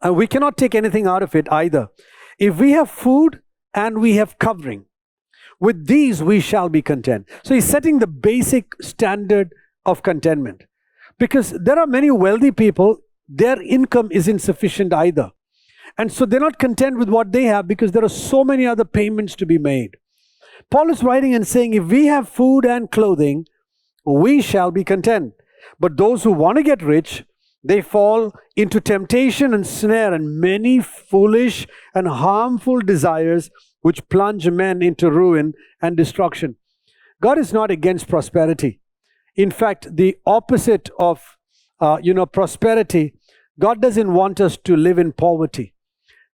D: and we cannot take anything out of it either. If we have food and we have covering, with these we shall be content. So he's setting the basic standard of contentment. Because there are many wealthy people, their income isn't sufficient either. And so they're not content with what they have because there are so many other payments to be made. Paul is writing and saying, if we have food and clothing, we shall be content. But those who want to get rich, they fall into temptation and snare and many foolish and harmful desires which plunge men into ruin and destruction. God is not against prosperity. In fact, the opposite of prosperity, God doesn't want us to live in poverty.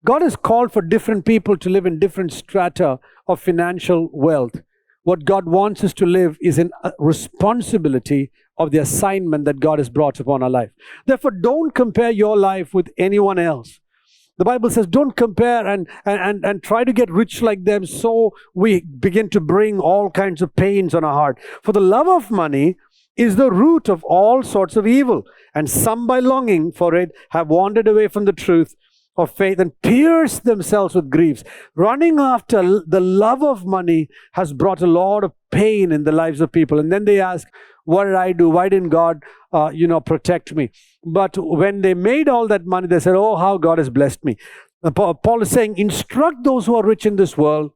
D: God has called for different people to live in different strata of financial wealth. What God wants us to live is in responsibility of the assignment that God has brought upon our life. Therefore, don't compare your life with anyone else. The Bible says don't compare and try to get rich like them, so we begin to bring all kinds of pains on our heart. For the love of money is the root of all sorts of evil, and some by longing for it have wandered away from the truth of faith and pierced themselves with griefs. Running after the love of money has brought a lot of pain in the lives of people. And then they ask, what did I do? Why didn't God, protect me? But when they made all that money, they said, oh, how God has blessed me. Paul is saying, instruct those who are rich in this world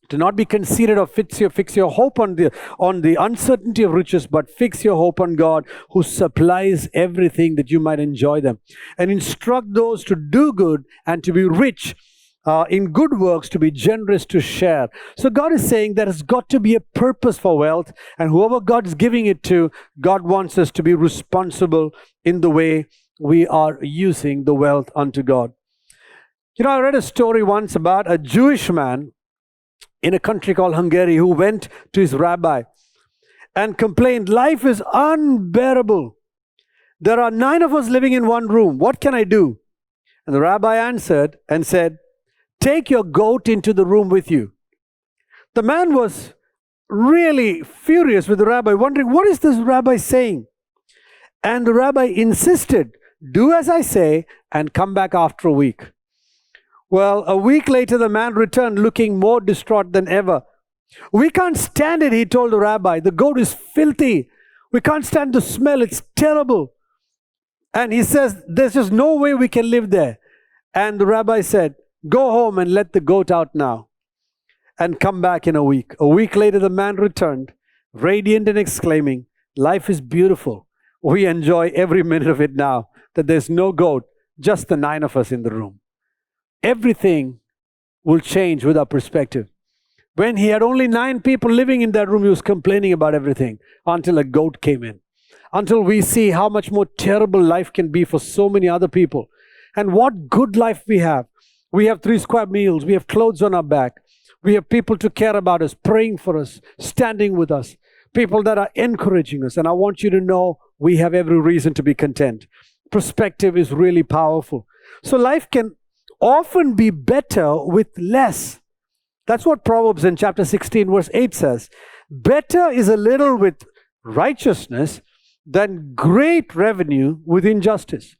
D: to not be conceited or fix your hope on the uncertainty of riches, but fix your hope on God who supplies everything that you might enjoy them. And instruct those to do good and to be rich in good works, to be generous, to share. So God is saying there has got to be a purpose for wealth, and whoever God is giving it to, God wants us to be responsible in the way we are using the wealth unto God. I read a story once about a Jewish man in a country called Hungary who went to his rabbi and complained, life is unbearable. There are 9 of us living in one room. What can I do? And the rabbi answered and said, take your goat into the room with you. The man was really furious with the rabbi, wondering, what is this rabbi saying? And the rabbi insisted, do as I say and come back after a week. Well, a week later, the man returned looking more distraught than ever. We can't stand it, he told the rabbi. The goat is filthy. We can't stand the smell. It's terrible. And he says, there's just no way we can live there. And the rabbi said, go home and let the goat out now and come back in a week. A week later, the man returned, radiant and exclaiming, life is beautiful. We enjoy every minute of it now that there's no goat, just the 9 of us in the room. Everything will change with our perspective. When he had only 9 people living in that room, he was complaining about everything until a goat came in. Until we see how much more terrible life can be for so many other people. And what good life we have. We have 3 square meals. We have clothes on our back. We have people to care about us, praying for us, standing with us, people that are encouraging us. And I want you to know we have every reason to be content. Perspective is really powerful. So life can often be better with less. That's what Proverbs in chapter 16 verse 8 says. Better is a little with righteousness than great revenue with injustice.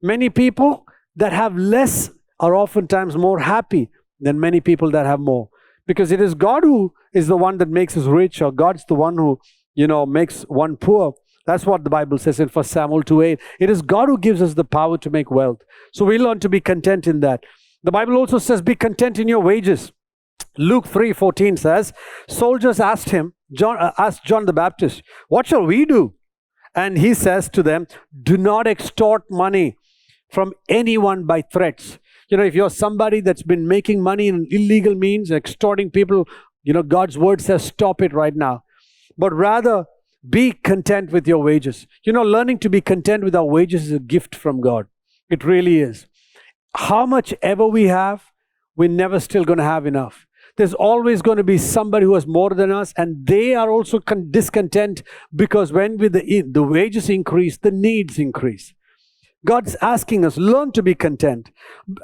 D: Many people that have less are oftentimes more happy than many people that have more. Because it is God who is the one that makes us rich, or God's the one who, makes one poor. That's what the Bible says in 1 Samuel 2:8. It is God who gives us the power to make wealth. So we learn to be content in that. The Bible also says, be content in your wages. Luke 3:14 says, soldiers asked John the Baptist, what shall we do? And he says to them, do not extort money from anyone by threats. If you're somebody that's been making money in illegal means, extorting people, God's word says stop it right now. But rather, be content with your wages. Learning to be content with our wages is a gift from God. It really is. How much ever we have, we're never still going to have enough. There's always going to be somebody who has more than us, and they are also discontent, because when the wages increase, the needs increase. God's asking us, learn to be content.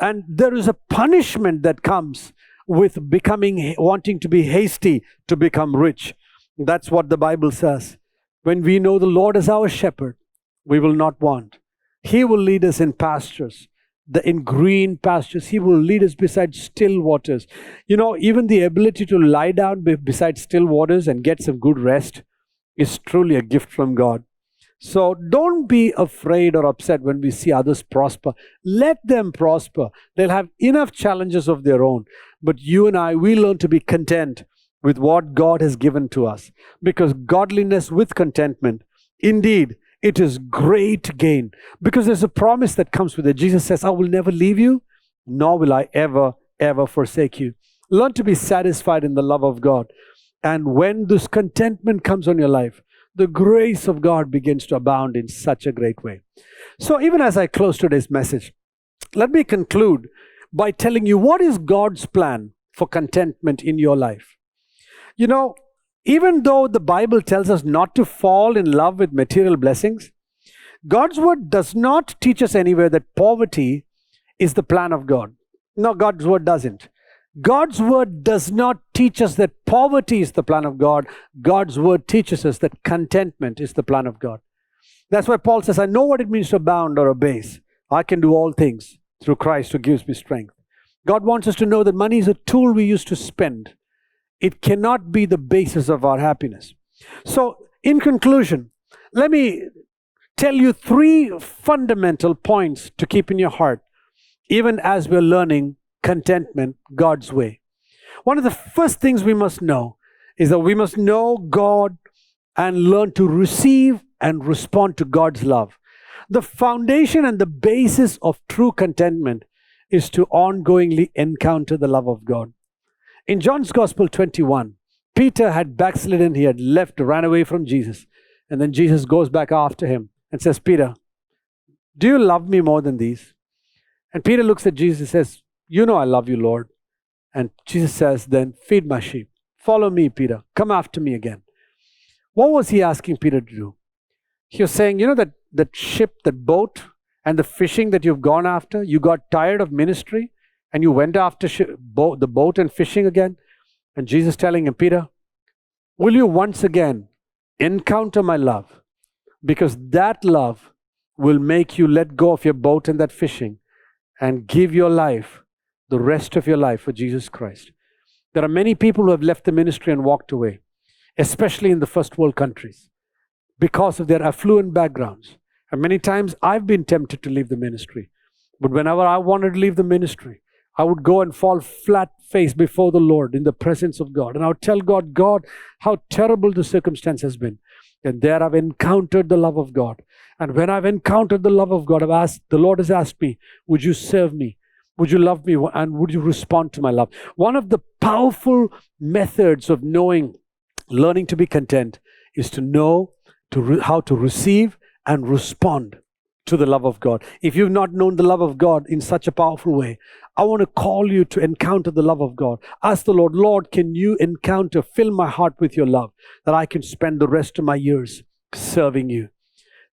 D: And there is a punishment that comes with wanting to be hasty to become rich. That's what the Bible says. When we know the Lord is our shepherd, we will not want. He will lead us in pastures, in green pastures. He will lead us beside still waters. Even the ability to lie down beside still waters and get some good rest is truly a gift from God. So don't be afraid or upset when we see others prosper. Let them prosper. They'll have enough challenges of their own. But you and I, we learn to be content with what God has given to us. Because godliness with contentment, indeed, it is great gain. Because there's a promise that comes with it. Jesus says, I will never leave you, nor will I ever, ever forsake you. Learn to be satisfied in the love of God. And when this contentment comes on your life, the grace of God begins to abound in such a great way. So even as I close today's message, let me conclude by telling you what is God's plan for contentment in your life. Even though the Bible tells us not to fall in love with material blessings, God's word does not teach us anywhere that poverty is the plan of God. No, God's word doesn't. God's word does not teach us that poverty is the plan of God. God's word teaches us that contentment is the plan of God. That's why Paul says, I know what it means to abound or abase. I can do all things through Christ who gives me strength. God wants us to know that money is a tool we use to spend. It cannot be the basis of our happiness. So, in conclusion, let me tell you 3 fundamental points to keep in your heart, even as we're learning contentment God's way. One of the first things we must know is that we must know God and learn to receive and respond to God's love. The foundation and the basis of true contentment is to ongoingly encounter the love of God. In John's Gospel 21, Peter had backslidden. He had ran away from Jesus. And then Jesus goes back after him and says, Peter, do you love me more than these? And Peter looks at Jesus and says, you know I love you, Lord. And Jesus says, then feed my sheep. Follow me, Peter. Come after me again. What was he asking Peter to do? He was saying, that ship, that boat, and the fishing that you've gone after, you got tired of ministry and you went after the boat and fishing again. And Jesus telling him, Peter, will you once again encounter my love? Because that love will make you let go of your boat and that fishing and give your life, the rest of your life, for Jesus Christ. There are many people who have left the ministry and walked away, especially in the first world countries, because of their affluent backgrounds. And many times I've been tempted to leave the ministry. But whenever I wanted to leave the ministry, I would go and fall flat-faced before the Lord in the presence of God. And I would tell God, God, how terrible the circumstance has been. And there I've encountered the love of God. And when I've encountered the love of God, the Lord has asked me, would you serve me? Would you love me? And would you respond to my love? One of the powerful methods of learning to be content is to know how to receive and respond to the love of God. If you've not known the love of God in such a powerful way, I want to call you to encounter the love of God. Ask the Lord, Lord, can you fill my heart with your love, that I can spend the rest of my years serving you.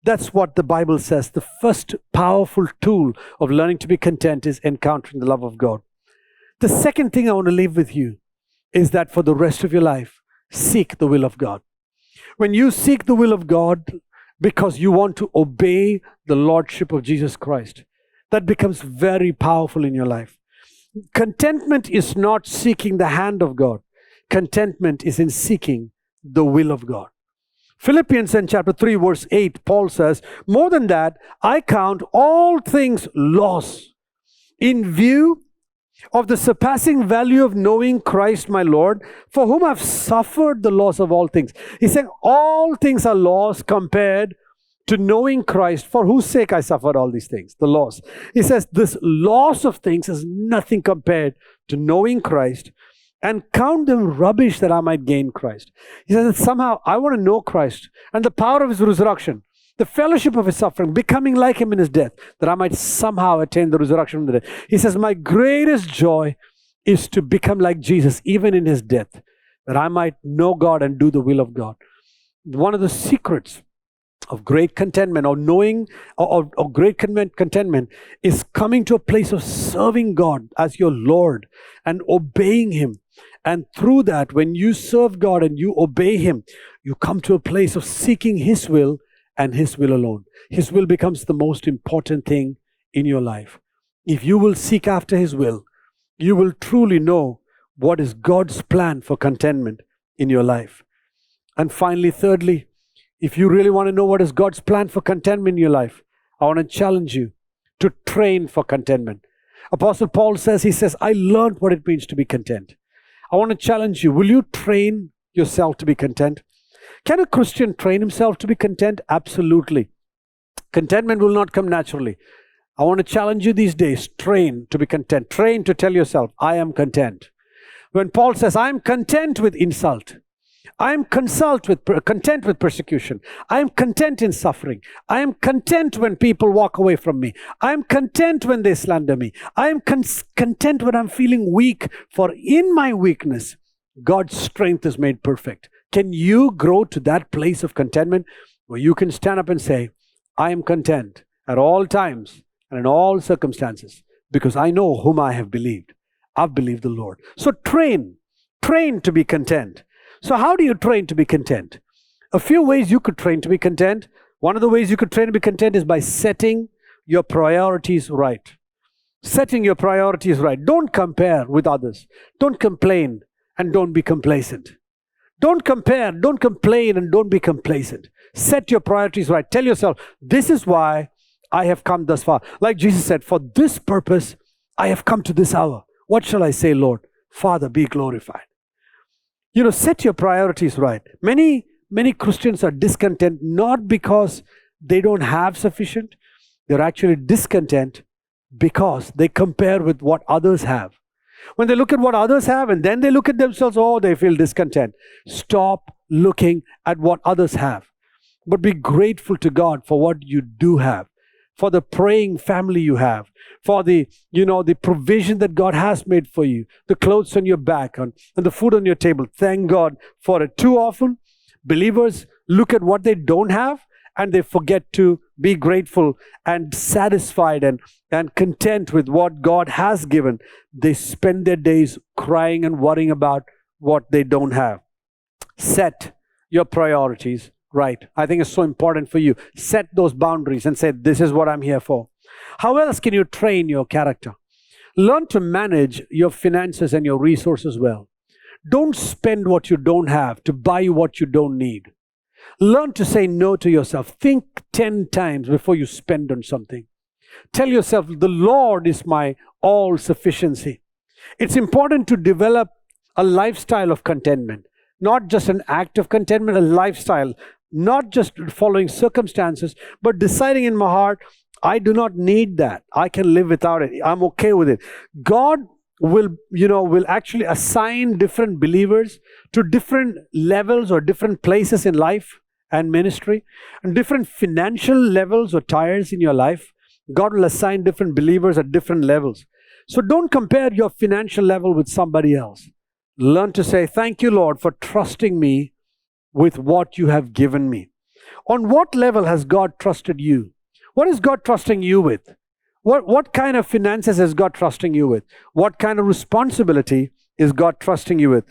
D: That's what the Bible says. The first powerful tool of learning to be content is encountering the love of God. The second thing I want to leave with you is that for the rest of your life, seek the will of God. When you seek the will of God because you want to obey the Lordship of Jesus Christ, that becomes very powerful in your life. Contentment is not seeking the hand of God. Contentment is in seeking the will of God. Philippians in chapter 3 verse 8, Paul says, more than that, I count all things loss in view of the surpassing value of knowing Christ my Lord, for whom I've suffered the loss of all things. He's saying all things are loss compared to knowing Christ, for whose sake I suffered all these things, the loss. He says this loss of things is nothing compared to knowing Christ, and count them rubbish that I might gain Christ. He says that somehow I want to know Christ and the power of his resurrection, the fellowship of his suffering, becoming like him in his death, that I might somehow attain the resurrection from the dead. He says, my greatest joy is to become like Jesus, even in his death, that I might know God and do the will of God. One of the secrets of great contentment, or knowing, or great contentment, is coming to a place of serving God as your Lord and obeying him. And through that, when you serve God and you obey him, you come to a place of seeking his will and his will alone. His will becomes the most important thing in your life. If you will seek after his will, you will truly know what is God's plan for contentment in your life. And finally, thirdly, if you really want to know what is God's plan for contentment in your life, I want to challenge you to train for contentment. Apostle Paul says, I learned what it means to be content. I want to challenge you. Will you train yourself to be content? Can a Christian train himself to be content? Absolutely. Contentment will not come naturally. I want to challenge you these days. Train to be content. Train to tell yourself, I am content. When Paul says, I am content with insult, I am content with persecution. I am content in suffering. I am content when people walk away from me. I am content when they slander me. I am content when I'm feeling weak, for in my weakness, God's strength is made perfect. Can you grow to that place of contentment where you can stand up and say, I am content at all times and in all circumstances because I know whom I have believed. I've believed the Lord. So train to be content. So how do you train to be content? A few ways you could train to be content. One of the ways you could train to be content is by setting your priorities right. Setting your priorities right. Don't compare with others. Don't complain and don't be complacent. Don't compare, don't complain, and don't be complacent. Set your priorities right. Tell yourself, this is why I have come thus far. Like Jesus said, for this purpose I have come to this hour. What shall I say, Lord? Father, be glorified. Set your priorities right. Many Christians are discontent not because they don't have sufficient. They're actually discontent because they compare with what others have. When they look at what others have and then they look at themselves, they feel discontent. Stop looking at what others have, but be grateful to God for what you do have, for the praying family you have, for the provision that God has made for you, the clothes on your back and the food on your table. Thank God for it. Too often, believers look at what they don't have and they forget to be grateful and satisfied and content with what God has given. They spend their days crying and worrying about what they don't have. Set your priorities right. I think it's so important for you. Set those boundaries and say, this is what I'm here for. How else can you train your character? Learn to manage your finances and your resources well. Don't spend what you don't have to buy what you don't need. Learn to say no to yourself. Think 10 times before you spend on something. Tell yourself, the Lord is my all sufficiency. It's important to develop a lifestyle of contentment, not just an act of contentment, a lifestyle, not just following circumstances, but deciding in my heart, I do not need that. I can live without it. I'm okay with it. God will actually assign different believers to different levels or different places in life and ministry, and different financial levels or tiers in your life. God will assign different believers at different levels. So don't compare your financial level with somebody else. Learn to say, thank you, Lord, for trusting me with what you have given me. On what level has God trusted you? What is God trusting you with? What kind of finances is God trusting you with? What kind of responsibility is God trusting you with?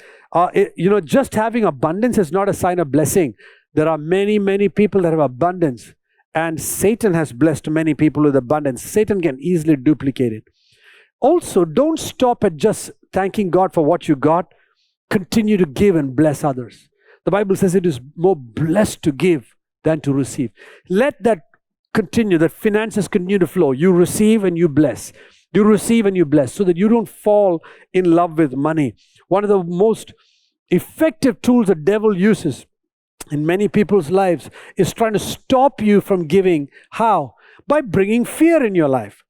D: Just having abundance is not a sign of blessing. There are many, many people that have abundance, and Satan has blessed many people with abundance. Satan can easily duplicate it. Also, don't stop at just thanking God for what you got. Continue to give and bless others. The Bible says it is more blessed to give than to receive. Let that continue, that finances continue to flow. You receive and you bless. You receive and you bless, so that you don't fall in love with money. One of the most effective tools the devil uses in many people's lives is trying to stop you from giving. How? By bringing fear in your life.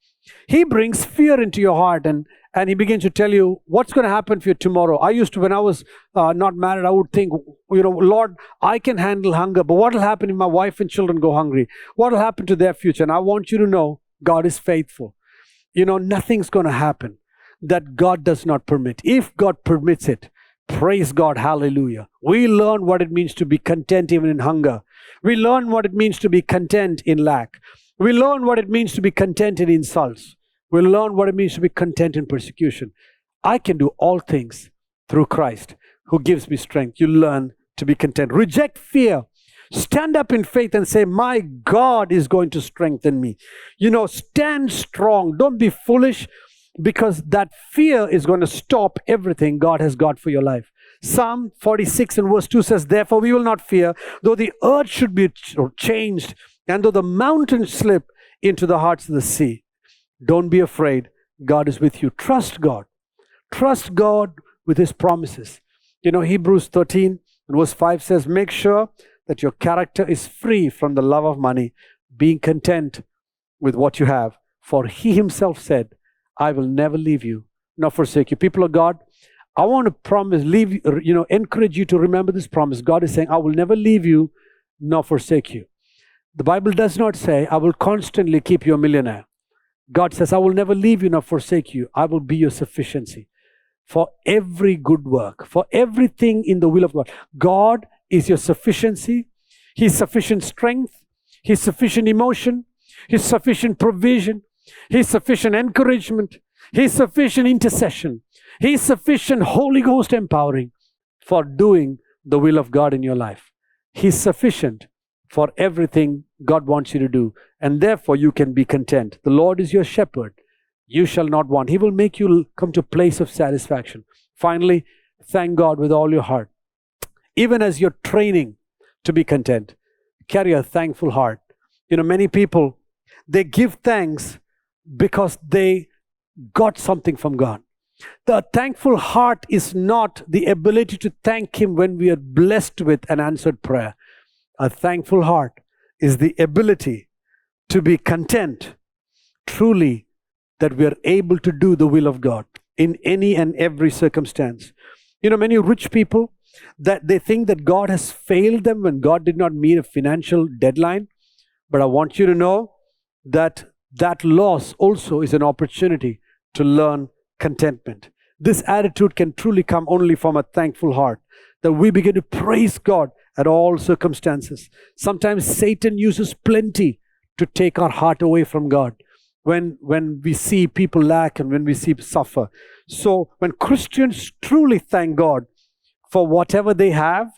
D: He brings fear into your heart, and he begins to tell you what's going to happen for you tomorrow. I used to, when I was not married, I would think, Lord, I can handle hunger, but what will happen if my wife and children go hungry? What will happen to their future? And I want you to know God is faithful. Nothing's going to happen that God does not permit. If God permits it, praise God, hallelujah. We learn what it means to be content even in hunger. We learn what it means to be content in lack. We learn what it means to be content in insults. We learn what it means to be content in persecution. I can do all things through Christ who gives me strength. You learn to be content. Reject fear. Stand up in faith and say, my God is going to strengthen me. Stand strong. Don't be foolish, because that fear is going to stop everything God has got for your life. Psalm 46 and verse 2 says, therefore we will not fear, though the earth should be changed, and though the mountains slip into the hearts of the sea. Don't be afraid. God is with you. Trust God. Trust God with His promises. Hebrews 13 and verse 5 says, make sure that your character is free from the love of money, being content with what you have. For He Himself said, I will never leave you nor forsake you. People of God, I want to encourage you to remember this promise. God is saying, I will never leave you nor forsake you. The Bible does not say, I will constantly keep you a millionaire. God says, I will never leave you nor forsake you. I will be your sufficiency for every good work, for everything in the will of God. God is your sufficiency. His sufficient strength, His sufficient emotion, His sufficient provision, His sufficient encouragement, His sufficient intercession, His sufficient Holy Ghost empowering for doing the will of God in your life. He's sufficient for everything God wants you to do, and therefore you can be content. The Lord is your shepherd. You shall not want. He will make you come to a place of satisfaction. Finally, thank God with all your heart. Even as you're training to be content, carry a thankful heart. Many people, they give thanks because they got something from God. The thankful heart is not the ability to thank Him when we are blessed with an answered prayer. A thankful heart is the ability to be content, truly, that we are able to do the will of God in any and every circumstance. Many rich people, that they think that God has failed them when God did not meet a financial deadline. But I want you to know that that loss also is an opportunity to learn contentment. This attitude can truly come only from a thankful heart, that we begin to praise God at all circumstances. Sometimes Satan uses plenty to take our heart away from God when we see people lack and when we see suffer. So when Christians truly thank God for whatever they have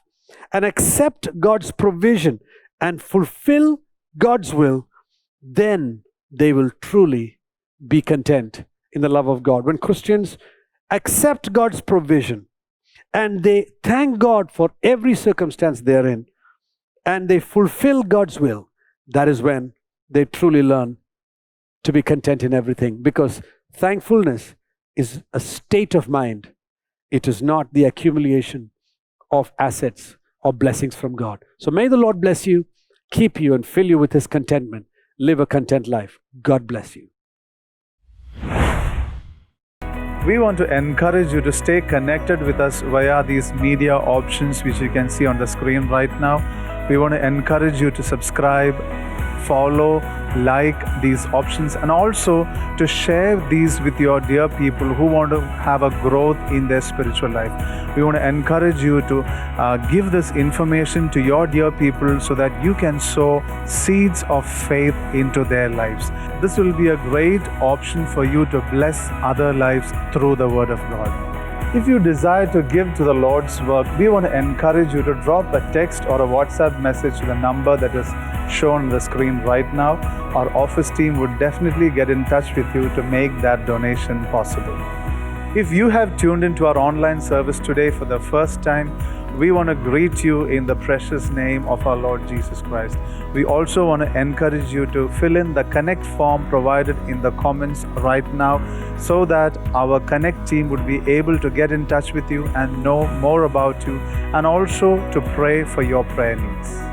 D: and accept God's provision and fulfill God's will, then they will truly be content in the love of God. When Christians accept God's provision and they thank God for every circumstance they're in, and they fulfill God's will, that is when they truly learn to be content in everything. Because thankfulness is a state of mind. It is not the accumulation of assets or blessings from God. So may the Lord bless you, keep you, and fill you with His contentment. Live a content life. God bless you.
A: We want to encourage you to stay connected with us via these media options which you can see on the screen right now. We want to encourage you to subscribe, follow, like these options, and also to share these with your dear people who want to have a growth in their spiritual life. We want to encourage you to give this information to your dear people so that you can sow seeds of faith into their lives. This will be a great option for you to bless other lives through the Word of God. If you desire to give to the Lord's work, we want to encourage you to drop a text or a WhatsApp message to the number that is shown on the screen right now. Our office team would definitely get in touch with you to make that donation possible. If you have tuned into our online service today for the first time, we want to greet you in the precious name of our Lord Jesus Christ. We also want to encourage you to fill in the Connect form provided in the comments right now so that our Connect team would be able to get in touch with you and know more about you and also to pray for your prayer needs.